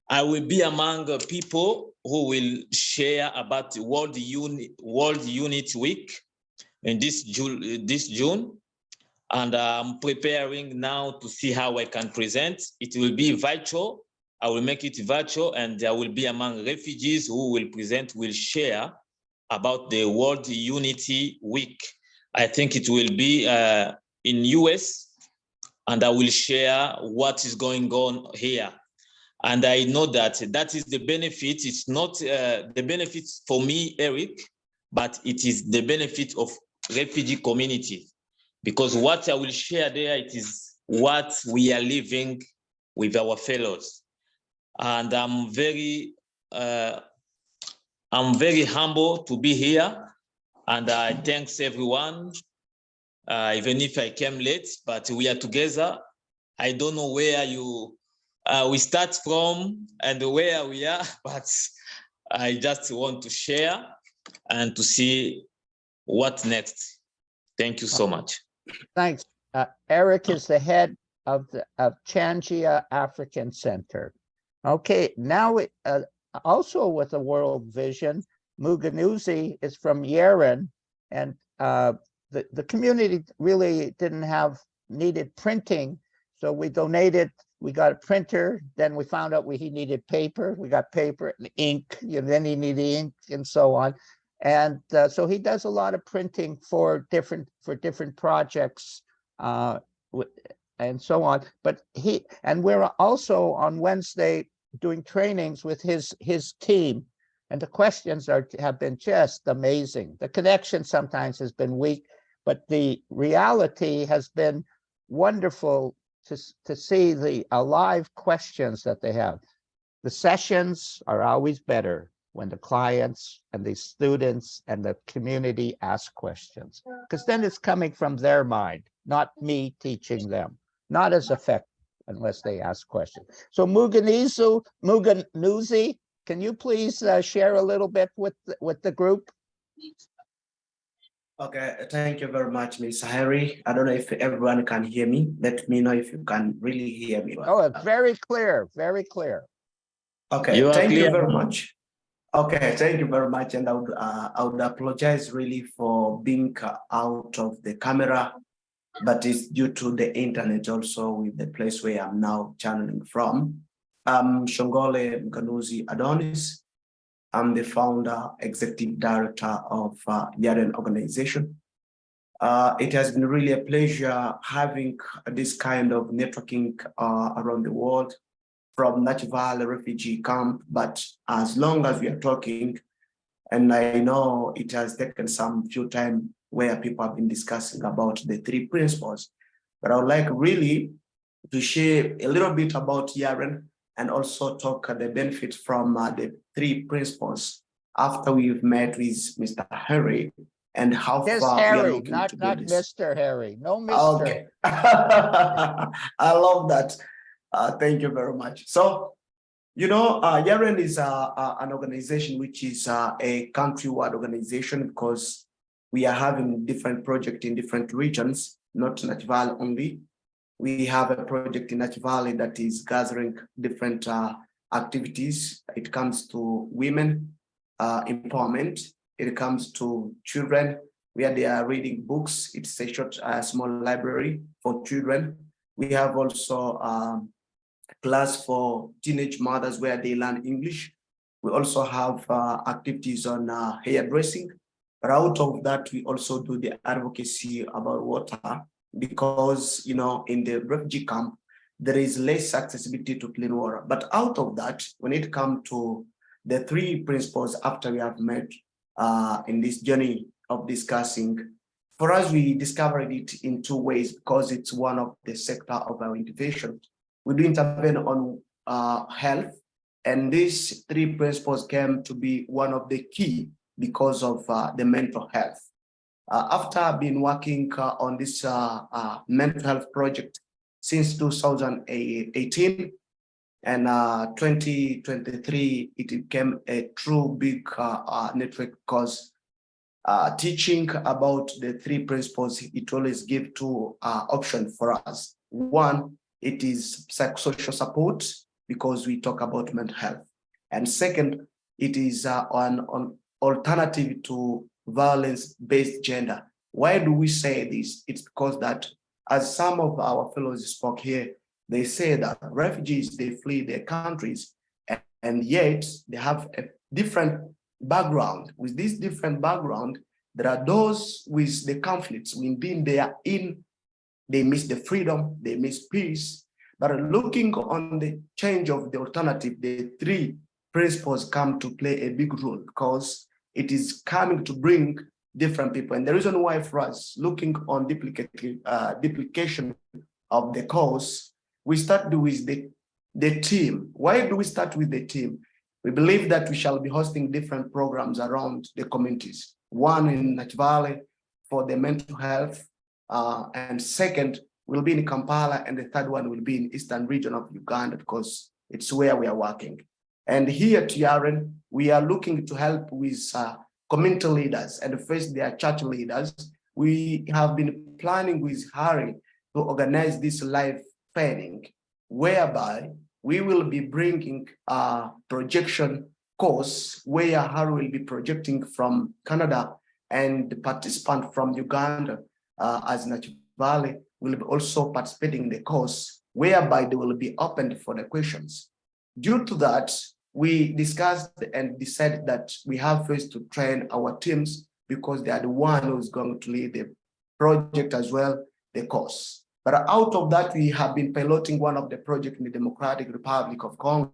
I will be among people who will share about the World Unit Week in this June. And I'm preparing now to see how I can present. It will be virtual. I will make it virtual, and I will be among refugees who will present, will share about the World Unity Week. I think it will be in US, and I will share what is going on here. And I know that that is the benefit. It's not the benefits for me, Eric, but it is the benefit of refugee community. Because what I will share there, it is what we are living with our fellows. And I'm very humble to be here. And I thanks everyone, even if I came late, but we are together. I don't know where we start from and where we are, but I just want to share and to see what next. Thank you so much. Thanks. Eric is the head of Changia African Centre. Okay, now also with a world vision, Muganuzi is from Yaren, and the community really needed printing, so we donated. We got a printer, then we found out he needed paper. We got paper and ink, and then he needed ink and so on. And so he does a lot of printing for different projects and so on. But we're also on Wednesday doing trainings with his team, and the questions have been just amazing. The connection sometimes has been weak, but the reality has been wonderful to see the alive questions that they have. The sessions are always better when the clients and the students and the community ask questions, because then it's coming from their mind, not me teaching them, not as effective unless they ask questions. So Muganuzi, can you please share a little bit with the group? Okay, thank you very much, Ms. Harry. I don't know if everyone can hear me. Let me know if you can really hear me. Oh, it's very clear, very clear. Okay, thank you very much. Okay, thank you very much. And I would apologize really for being out of the camera, but it's due to the internet also with the place where I'm now channeling from. I'm Shongole Muganuzi Adonis. I'm the founder, executive director of Yaren organization. It has been really a pleasure having this kind of networking around the world from NAKIVALE Refugee Camp, but as long as we are talking, and I know it has taken some few time where people have been discussing about the 3 principles, but I would like really to share a little bit about Yaren and also talk the benefit from the 3 principles after we've met with Mr. Harry and how far Harry, we are looking not to do this. Mr. Harry, no Mr. Okay. I love that. Thank you very much. So, you know, Yaren is an organization which is a countrywide organization because we are having different projects in different regions, not NAKIVALE only. We have a project in NAKIVALE that is gathering different activities. It comes to women empowerment. It comes to children where they are reading books. It's a short, small library for children. We have also a class for teenage mothers where they learn English. We also have activities on hairdressing. But out of that, we also do the advocacy about water, because, you know, in the refugee camp, there is less accessibility to clean water. But out of that, when it comes to the 3 principles after we have met in this journey of discussing, for us, we discovered it in 2 ways because it's one of the sector of our intervention. We do intervene on health, and these 3 principles came to be one of the key because of the mental health. After I've been working on this mental health project since 2018, and 2023, it became a true big network because teaching about the 3 principles, it always gives 2 options for us. One, it is psychosocial support because we talk about mental health. And second, it is an alternative to violence-based gender. Why do we say this? It's because that, as some of our fellows spoke here, they say that refugees, they flee their countries, and yet they have a different background. With this different background, there are those with the conflicts. When being there in, they miss the freedom, they miss peace. But looking on the change of the alternative, the three principles come to play a big role because it is coming to bring different people. And the reason why for us, looking on duplication of the cause, we start with the team. Why do we start with the team? We believe that we shall be hosting different programs around the communities. One in NAKIVALE for the mental health, and second will be in Kampala, and the third one will be in Eastern region of Uganda because it's where we are working. And here at Yaren, we are looking to help with community leaders, and first they are church leaders. We have been planning with Harry to organize this live training, whereby we will be bringing a projection course where Harry will be projecting from Canada and the participant from Uganda as NAKIVALE will be also participating in the course, whereby they will be opened for the questions. Due to that, we discussed and decided that we have first to train our teams because they are the one who's going to lead the project as well, the course. But out of that, we have been piloting one of the projects in the Democratic Republic of Congo,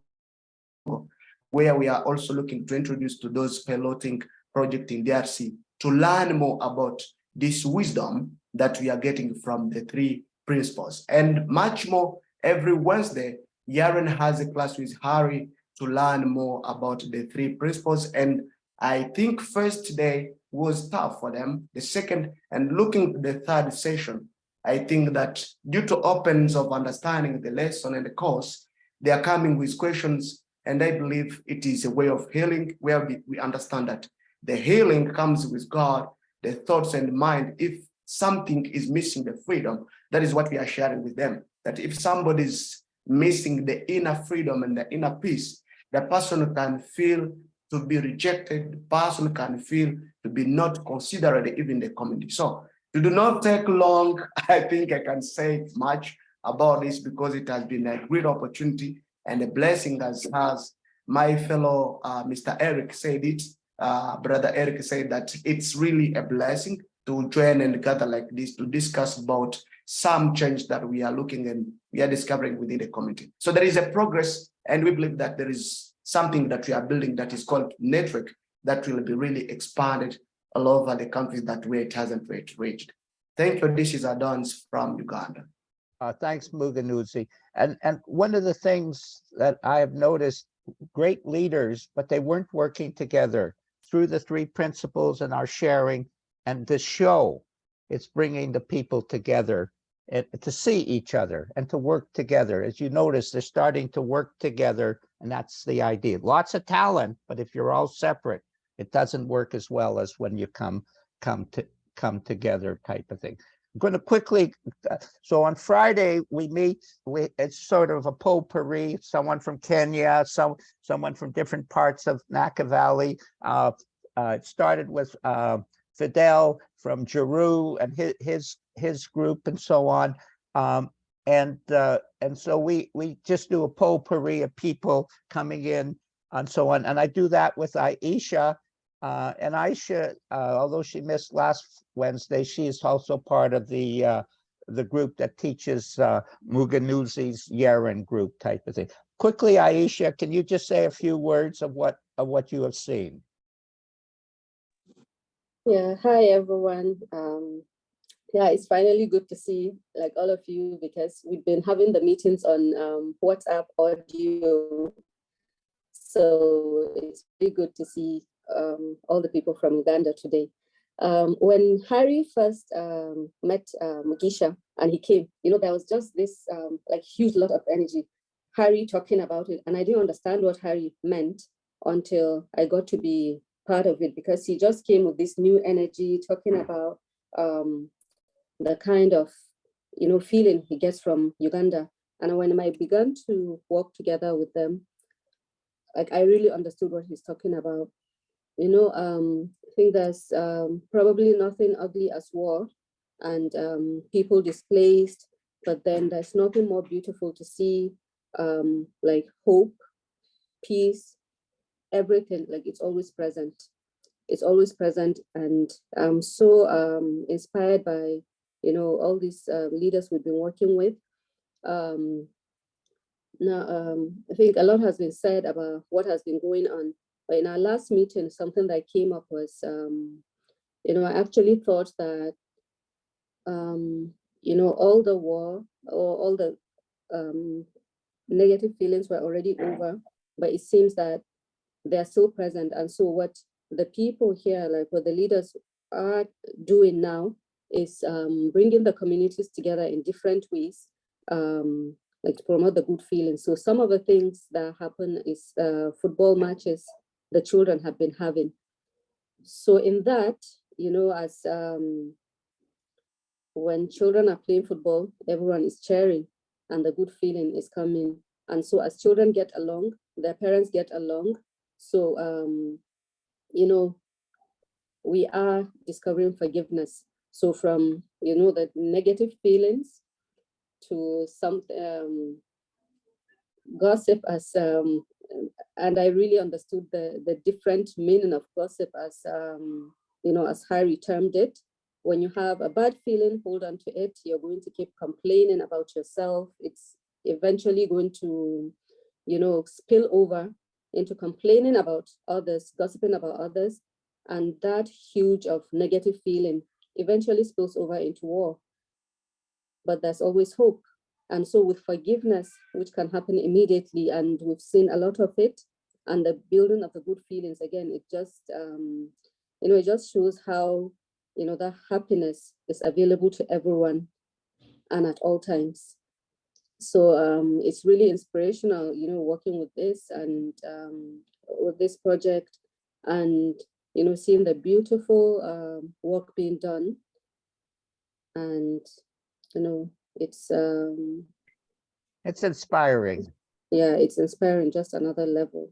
where we are also looking to introduce to those piloting project in DRC to learn more about this wisdom that we are getting from the three principles. And much more, every Wednesday, Yaren has a class with Harry to learn more about the three principles. And I think first day was tough for them. The second, and looking at the third session, I think that due to openness of understanding the lesson and the course, they are coming with questions. And I believe it is a way of healing where we understand that the healing comes with God, the thoughts and mind. If something is missing the freedom, that is what we are sharing with them. That if somebody's missing the inner freedom and the inner peace, the person can feel to be rejected, the person can feel to be not considered even in the community. So it do not take long. I think I can say much about this because it has been a great opportunity and a blessing, as my fellow Mr. Eric said it. Brother Eric said that it's really a blessing to join and gather like this to discuss about some change that we are looking and we are discovering within the community. So there is a progress, and we believe that there is something that we are building that is called network that will be really expanded all over the countries that where it hasn't reached. Thank you. This is Adons from Uganda. Thanks, Muganuzi. And one of the things that I have noticed, great leaders, but they weren't working together through the three principles and our sharing and the show. It's bringing the people together and to see each other and to work together. As you notice, they're starting to work together, and that's the idea. Lots of talent, but if you're all separate, it doesn't work as well as when you come together, type of thing. I'm going to quickly, so on Friday we meet, it's sort of a potpourri, someone from Kenya, someone from different parts of NAKIVALE. It started with Fidel from Jeru and his group and so on. And so we just do a potpourri of people coming in and so on. And I do that with Aisha. And Aisha, although she missed last Wednesday, she is also part of the group that teaches Muganuzi's Yaren group type of thing. Quickly, Aisha, can you just say a few words of what you have seen? Yeah, hi everyone. Yeah, it's finally good to see like all of you because we've been having the meetings on WhatsApp audio. So it's really good to see all the people from Uganda today. When Harry first met Mugisha and he came, there was just this like huge lot of energy, Harry talking about it. And I didn't understand what Harry meant until I got to be part of it, because he just came with this new energy, talking about the kind of, feeling he gets from Uganda. And when I began to work together with them, like I really understood what he's talking about. I think there's probably nothing ugly as war and people displaced, but then there's nothing more beautiful to see like hope, peace, everything, like it's always present. It's always present, and I'm so inspired by, you know, all these leaders we've been working with. Now, I think a lot has been said about what has been going on, but in our last meeting, something that came up was, you know, I actually thought that, you know, all the war or all the negative feelings were already over, but it seems that they're still present. And so what the people here, like what the leaders are doing now, is bringing the communities together in different ways, like to promote the good feelings. So some of the things that happen is football matches the children have been having. So in that, you know, as when children are playing football, everyone is cheering and the good feeling is coming. And so as children get along, their parents get along. So, you know, we are discovering forgiveness. So from, you know, the negative feelings to some gossip as, and I really understood the different meaning of gossip as, you know, as Harry termed it. When you have a bad feeling, hold on to it. You're going to keep complaining about yourself. It's eventually going to, you know, spill over into complaining about others, gossiping about others. And that huge of negative feeling eventually spills over into war. But there's always hope. And so with forgiveness, which can happen immediately, and we've seen a lot of it, and the building of the good feelings, again, it just, you know, it just shows how, you know, that happiness is available to everyone and at all times. So it's really inspirational, you know, working with this and with this project, and, you know, seeing the beautiful work being done. And, you know, it's inspiring. Yeah, it's inspiring, just another level.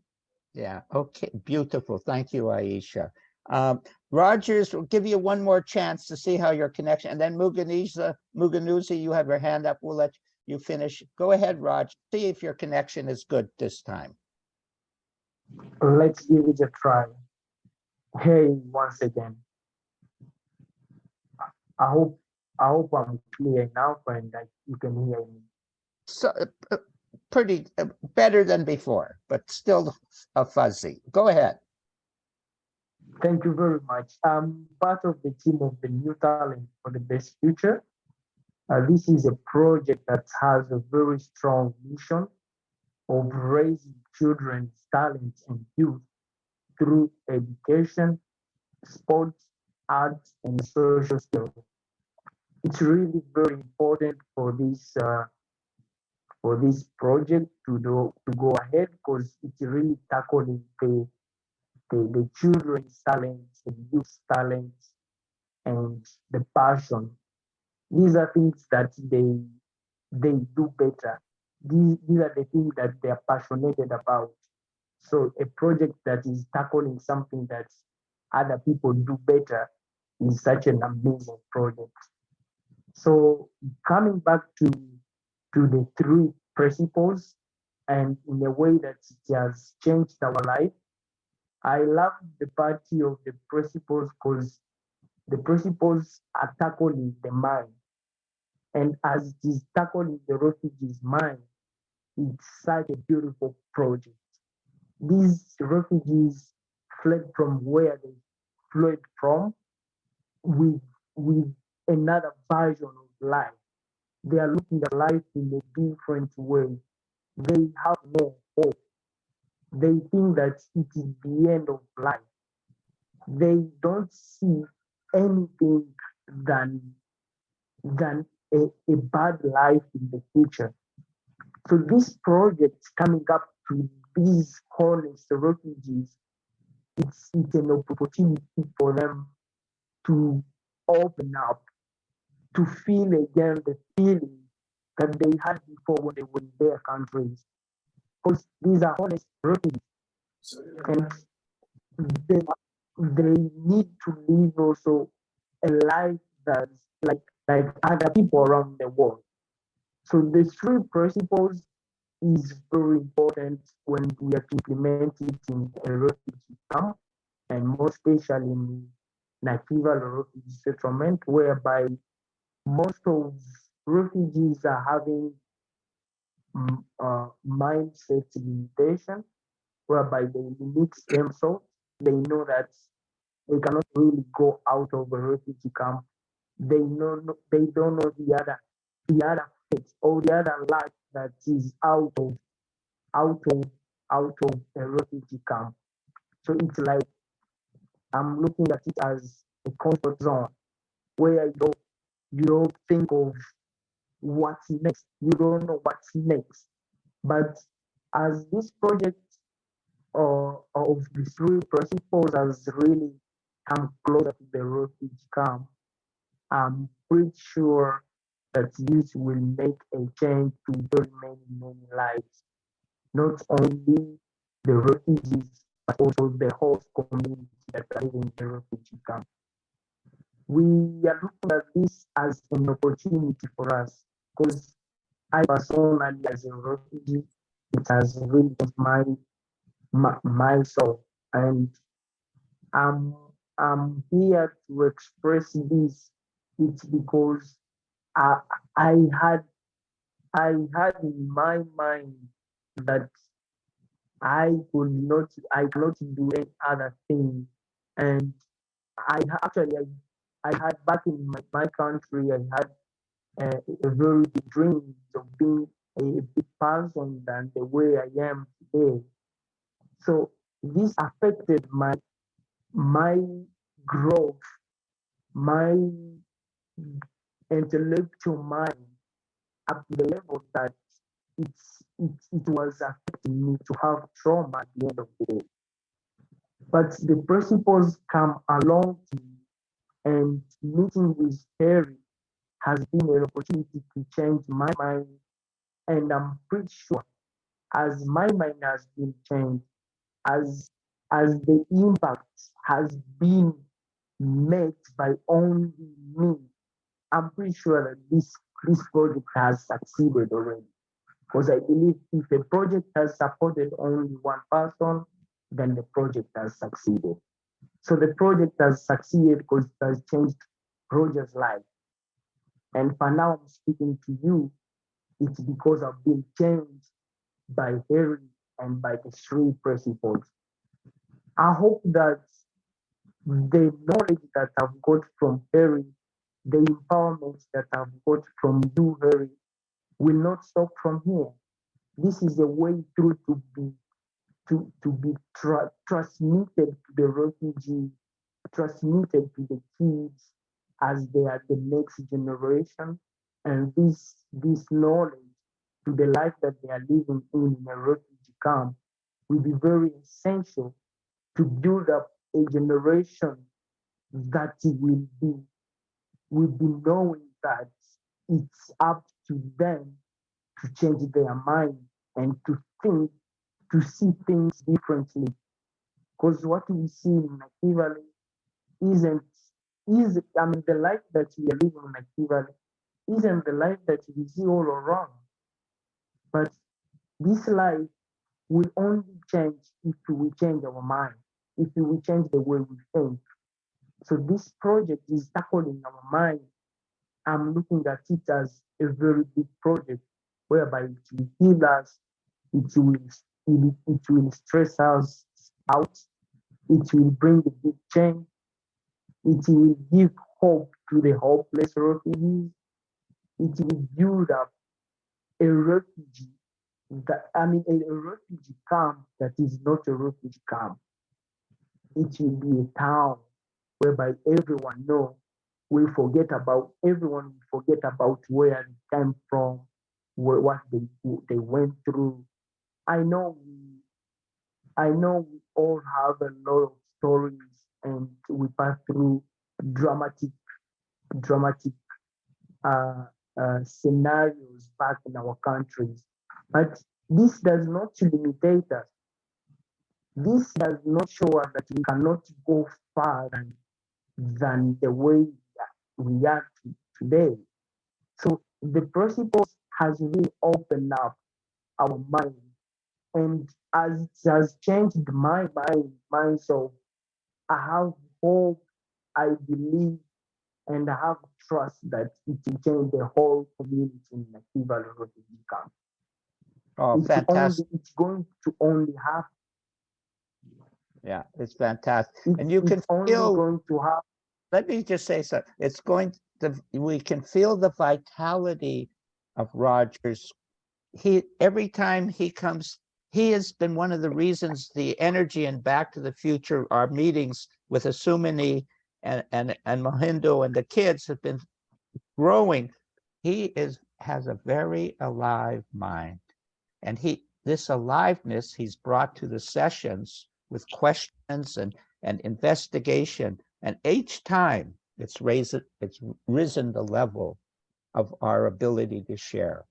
Yeah, okay, beautiful. Thank you, Aisha. Rogers, we'll give you one more chance to see how your connection, and then Muganuzi, you have your hand up. We'll let you finish. Go ahead, Raj. See if your connection is good this time. Let's give it a try. Hey, once again. I hope I'm clear enough and that you can hear me. So pretty better than before, but still fuzzy. Go ahead. Thank you very much. I'm part of the team of the New Talent for the Best Future. This is a project that has a very strong mission of raising children's talents and youth through education, sports, arts, and social skills. It's really very important for this project to go ahead, because it's really tackling the children's talents, the youth's talents, and the passion. These are things that they do better. These are the things that they are passionate about. So a project that is tackling something that other people do better is such an amazing project. So coming back to the three principles, and in a way that it has changed our life, I love the party of the principles because the principles are tackling the mind. And as it is tackling the refugees' mind, it's such a beautiful project. These refugees fled from where they fled from with another version of life. They are looking at life in a different way. They have no hope. They think that it is the end of life. They don't see anything than a bad life in the future. So this project coming up to these homeless refugees, it's an opportunity for them to open up, to feel again the feeling that they had before when they were in their countries. Because these are honest refugees, and they need to live also a life that's like other people around the world. So the three principles is very important when we are to implement it in a refugee camp, and more especially in NAKIVALE refugee settlement, whereby most of refugees are having mindset limitation, whereby they limit themselves. They know that they cannot really go out of a refugee camp. They don't know the other fate or the other life that is out of out of a refugee camp. So it's like I'm looking at it as a comfort zone where you don't think of what's next. You don't know what's next. But as this project of the three principles has really come closer to the refugee camp, I'm pretty sure that this will make a change to very many lives, not only the refugees, but also the host community that are living in the refugee camp. We are looking at this as an opportunity for us because I personally, as a refugee, it has really changed my soul, and I'm I'm here to express this. It's because I I had I had in my mind that I cannot do any other thing, and I had back in my country, I had a very big dream of being a big person than the way I am today. So this affected my growth, my intellectual mind up to the level that it was affecting me to have trauma at the end of the day. But the principles come along to me, and meeting with Harry has been an opportunity to change my mind. And I'm pretty sure as my mind has been changed, as the impact has been met by only me, I'm pretty sure that this project has succeeded already. Because I believe if a project has supported only one person, then the project has succeeded. So the project has succeeded because it has changed Roger's life. And for now, I'm speaking to you, it's because I've been changed by Harry and by the three principles. I hope that the knowledge that I've got from Harry, the empowerment that I've got from you, Harry, will not stop from here. This is a way through to be transmitted to the refugees, transmitted to the kids as they are the next generation, and this knowledge to the life that they are living in a refugee camp will be very essential to build up a generation that will be knowing that it's up to them to change their mind and to see things differently. Because what we see in NAKIVALE isn't is I mean the life that we are living in NAKIVALE isn't the life that we see all around. But this life will only change if we change our mind, if we change the way we think. So this project is tackling our mind. I'm looking at it as a very big project whereby it will heal us, it will stress us out, it will bring a big change, it will give hope to the hopeless refugees, it will build up a refugee a refugee camp that is not a refugee camp. It will be a town whereby everyone will forget about where they came from, what they went through. I know we all have a lot of stories and we pass through dramatic uh, scenarios back in our countries. But this does not limitate us. This does not show us that we cannot go further than the way we are today. So the principles has really opened up our mind. And as it has changed my mind, so I have hope, I believe, and I have trust that it will change the whole community in NAKIVALE refugee camp. Oh, fantastic. It's going to only happen. Yeah, it's fantastic. It's, And you can it's only feel, going to happen. let me just say something. It's going to, we can feel the vitality of Rogers. Every time he comes, he has been one of the reasons the energy in Back to the Future, our meetings with Asumani and Mohindo and the kids have been growing. He has a very alive mind. And this aliveness he's brought to the sessions with questions and investigation. And each time it's risen the level of our ability to share.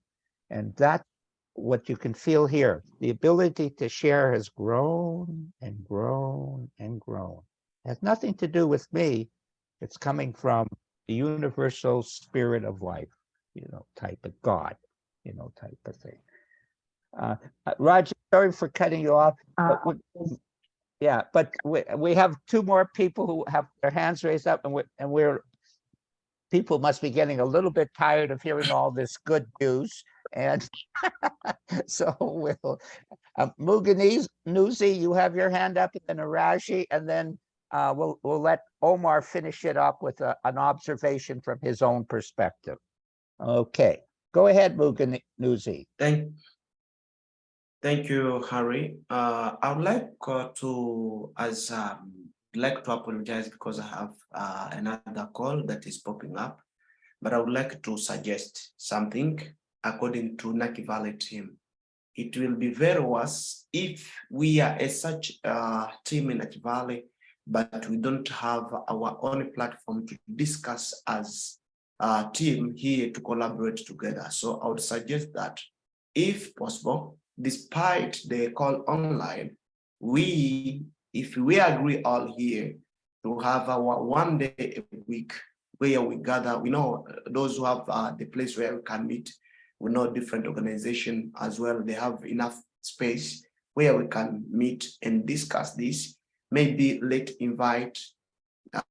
And that's what you can feel here. The ability to share has grown and grown and grown. It has nothing to do with me. It's coming from the universal spirit of life, type of God, type of thing. Roger, sorry for cutting you off. But we have two more people who have their hands raised up, and people must be getting a little bit tired of hearing all this good news. And so we'll, Muganuzi, you have your hand up, and then Iragi, and then we'll let Omar finish it up with an observation from his own perspective. Okay, go ahead, Muganuzi. Thank you, Harry. I would like to apologize because I have another call that is popping up, but I would like to suggest something according to NAKIVALE team. It will be very worse if we are such a team in NAKIVALE, but we don't have our own platform to discuss as a team here to collaborate together. So I would suggest that, if possible, despite the call online, if we agree all here to have our 1 day a week where we gather, we know those who have the place where we can meet, we know different organizations as well, they have enough space where we can meet and discuss this. Maybe invite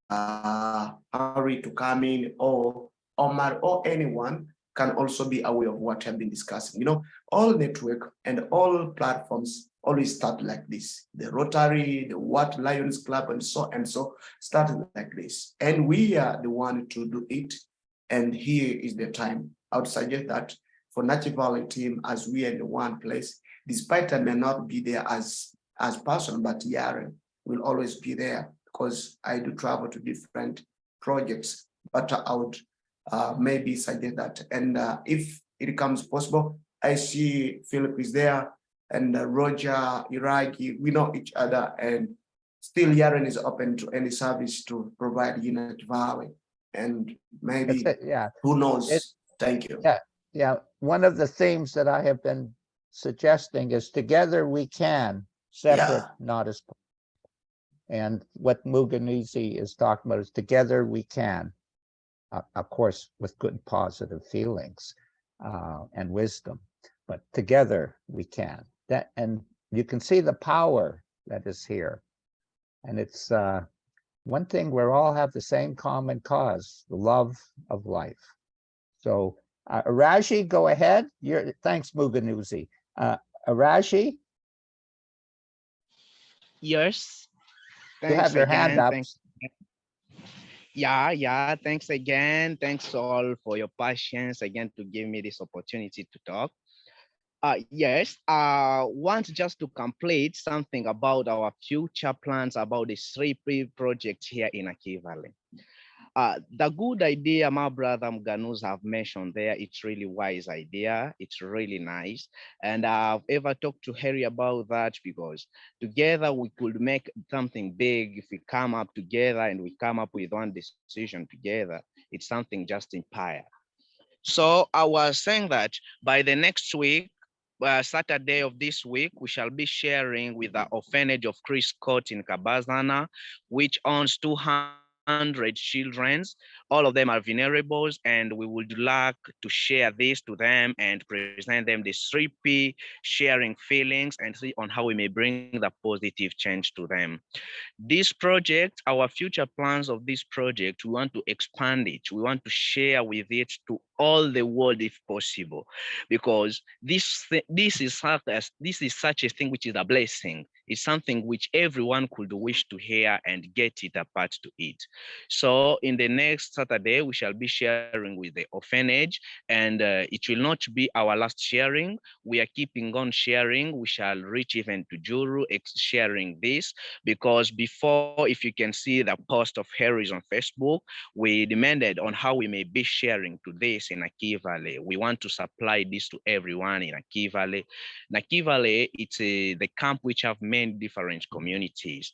Harry to come in, or Omar, or anyone can also be aware of what I've been discussing. All network and all platforms always start like this. The Rotary, the Lions Club, and so started like this. And we are the one to do it. And here is the time. I would suggest that for NAKIVALE team, as we are in the one place, despite I may not be there as person, but Yaren will always be there because I do travel to different projects. But I would maybe suggest that. And if it becomes possible, I see Philip is there, and Roger, Iragi, we know each other, and still Yaren is open to any service to provide NAKIVALE. And maybe, who knows? Thank you. Yeah. One of the themes that I have been suggesting is together we can, separate, not as. And what Muganuzi is talking about is together we can, of course, with good positive feelings and wisdom, but together we can. And you can see the power that is here. And it's one thing, we all have the same common cause, the love of life. So Iragi, go ahead. Thanks, Muganuzi. Iragi? Yes. You have your hand up. Yeah, thanks again. Thanks all for your patience again to give me this opportunity to talk. Yes, I want just to complete something about our future plans about the 3P project here in NAKIVALE. The good idea my brother Muganuzi have mentioned there, it's really wise idea. It's really nice. And I've ever talked to Harry about that, because together we could make something big if we come up together and we come up with one decision together. It's something just empire. So I was saying that by the next week, Saturday of this week, we shall be sharing with the orphanage of Chris Scott in Kabazana, which owns 200 100 children. All of them are vulnerable, and we would like to share this to them and present them the 3P, sharing feelings, and see on how we may bring the positive change to them. This project, our future plans of this project, we want to expand it. We want to share with it to all the world if possible, because this is such a thing which is a blessing. It's something which everyone could wish to hear and get it apart to it. So in the next Saturday, we shall be sharing with the orphanage, and it will not be our last sharing. We are keeping on sharing. We shall reach even to Juru sharing this, because before, if you can see the post of Harry's on Facebook, we demanded on how we may be sharing to this in NAKIVALE. We want to supply this to everyone in NAKIVALE. NAKIVALE, it's the camp which have many different communities.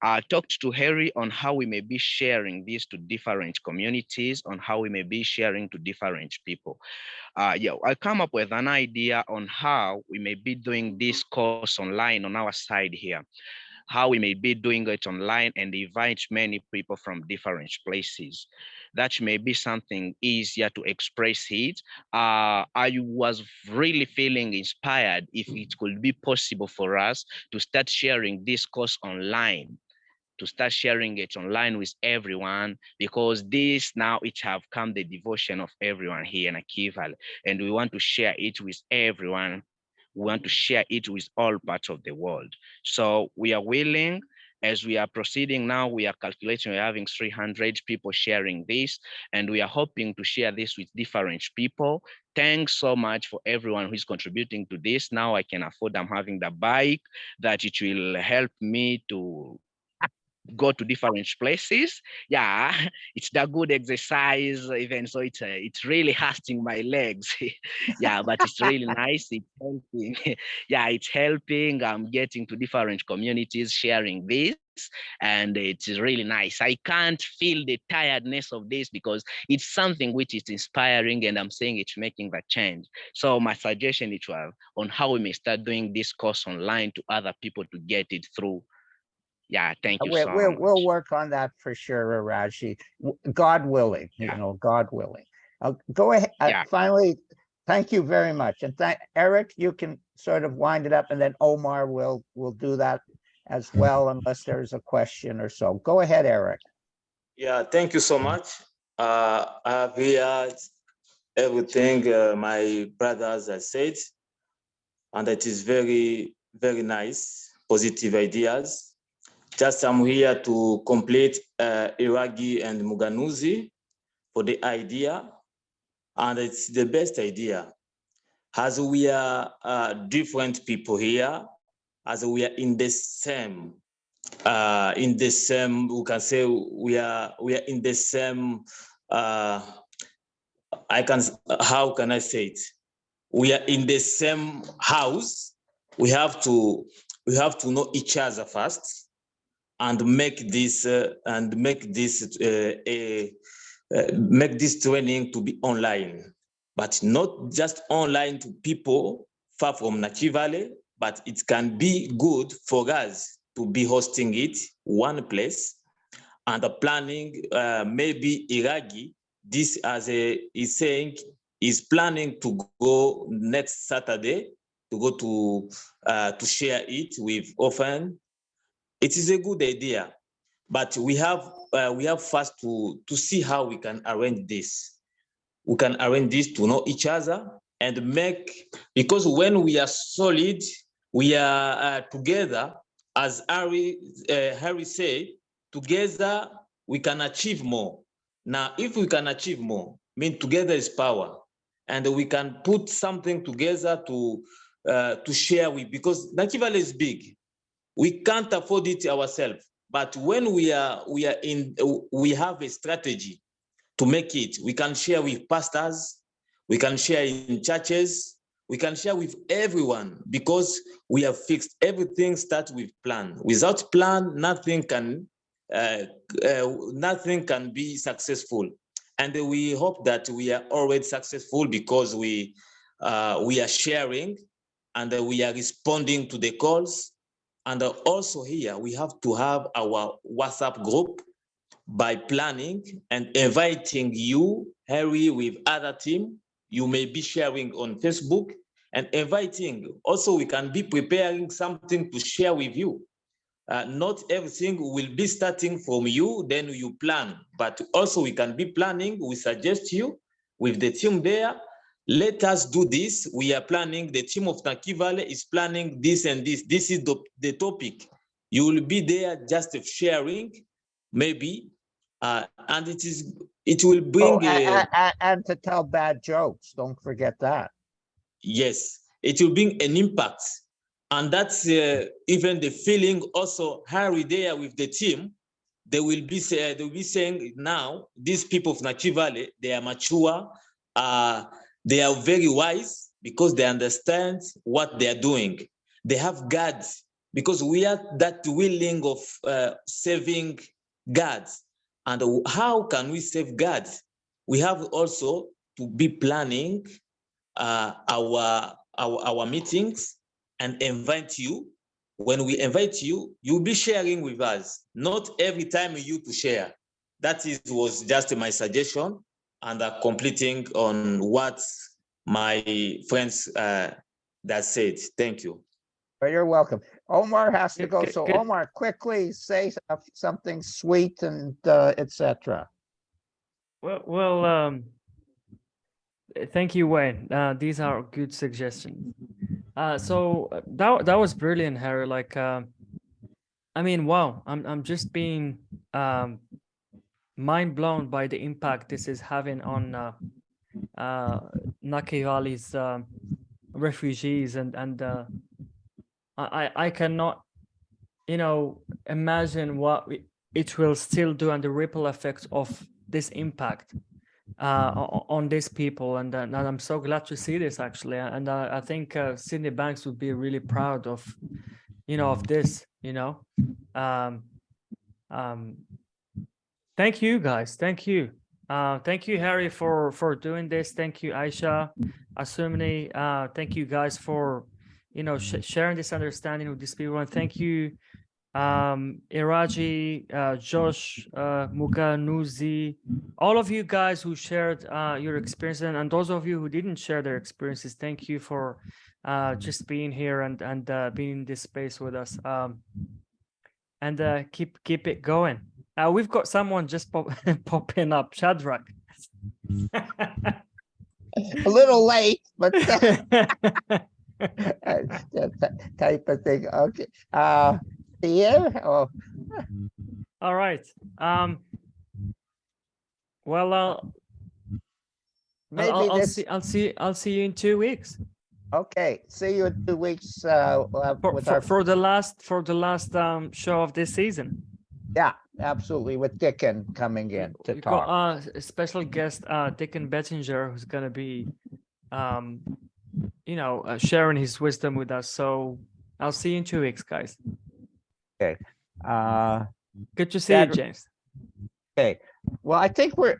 I talked to Harry on how we may be sharing this to different communities, on how we may be sharing to different people. Yeah, I'll come up with an idea on how we may be doing this course online on our side here, how we may be doing it online and invite many people from different places. That may be something easier to express it. I was really feeling inspired if it could be possible for us to start sharing this course online, to start sharing it online with everyone, because this now it have come the devotion of everyone here in NAKIVALE, and we want to share it with everyone. We want to share it with all parts of the world. So we are willing, as we are proceeding now, we are calculating, we're having 300 people sharing this, and we are hoping to share this with different people. Thanks so much for everyone who is contributing to this. Now I can afford, I'm having the bike, that it will help me to go to different places. Yeah, it's the good exercise, even so it's really hurting my legs. Yeah, but it's really nice. It's helping. Yeah, it's helping. I'm getting to different communities sharing this, and it's really nice. I can't feel the tiredness of this because it's something which is inspiring, and I'm saying it's making the change. So my suggestion is on how we may start doing this course online to other people to get it through. Yeah, thank you so much. We'll work on that for sure, Iragi. God willing, you know, God willing. Go ahead. Finally, thank you very much. And Eric, you can sort of wind it up, and then Omar will do that as well, unless there's a question or so. Go ahead, Eric. Yeah, thank you so much. I have heard everything my brothers have said, and it is very, very nice, positive ideas. Just I'm here to complete Iragi and Muganuzi for the idea, and it's the best idea. As we are different people here, as we are in the same, we can say we are in the same. How can I say it? We are in the same house. We have to know each other first, and make this training to be online, but not just online to people far from NAKIVALE, but it can be good for us to be hosting it one place, and planning maybe Iragi, this as is saying, is planning to go next Saturday to go to share it with orphans. It is a good idea, but we have first to see how we can arrange this. We can arrange this to know each other and make, because when we are solid, we are together, as Harry said, together we can achieve more. Now, if we can achieve more, mean together is power, and we can put something together to share with, because NAKIVALE is big. We can't afford it ourselves, but when we have a strategy to make it. We can share with pastors, we can share in churches, we can share with everyone, because we have fixed everything. Starts with plan. Without plan, nothing can be successful. And we hope that we are already successful, because we are sharing and we are responding to the calls. And also here, we have to have our WhatsApp group, by planning and inviting you, Harry, with other team. You may be sharing on Facebook and inviting. Also, we can be preparing something to share with you. Not everything will be starting from you, then you plan, but also we can be planning. We suggest you with the team there, let us do this. We are planning, the team of NAKIVALE is planning this and this. This is the topic. You will be there just sharing, maybe, and it will bring and to tell bad jokes. Don't forget that. Yes, it will bring an impact. And that's even the feeling also Harry there with the team. They will be saying now, these people of NAKIVALE, they are mature, they are very wise because they understand what they are doing. They have God, because we are that willing of saving God. And how can we save God? We have also to be planning our meetings and invite you. When we invite you, you'll be sharing with us. Not every time you to share. That was just my suggestion, and completing on what my friends that said. Thank you. You're welcome. Omar has to go. So Omar, quickly say something sweet and etc. Well, thank you, Wayne. These are good suggestions. So that was brilliant, Harry. Like, I mean, wow, I'm just being mind blown by the impact this is having on NAKIVALE's refugees, and I cannot, imagine what it will still do and the ripple effects of this impact on these people, and I'm so glad to see this actually, and I think Sydney Banks would be really proud of of this. Thank you guys, thank you Harry for doing this. Thank you Aisha, Asumni. Thank you guys for sharing this understanding with these people, and thank you Iragi, Josh, Muganuzi, all of you guys who shared your experience, and those of you who didn't share their experiences. Thank you for just being here and being in this space with us, and keep it going. We've got someone just popping up, Shadrach. A little late, but type of thing. Okay. Yeah. Oh. All right. Well, maybe I'll see you in 2 weeks. Okay. See you in 2 weeks. For the last show of this season. Yeah, absolutely. With Dickon coming in to talk. Got a special guest, Dickon Bettinger, who's gonna be, sharing his wisdom with us. So I'll see you in 2 weeks, guys. Okay. Good to see you, James. Okay. Well, I think we're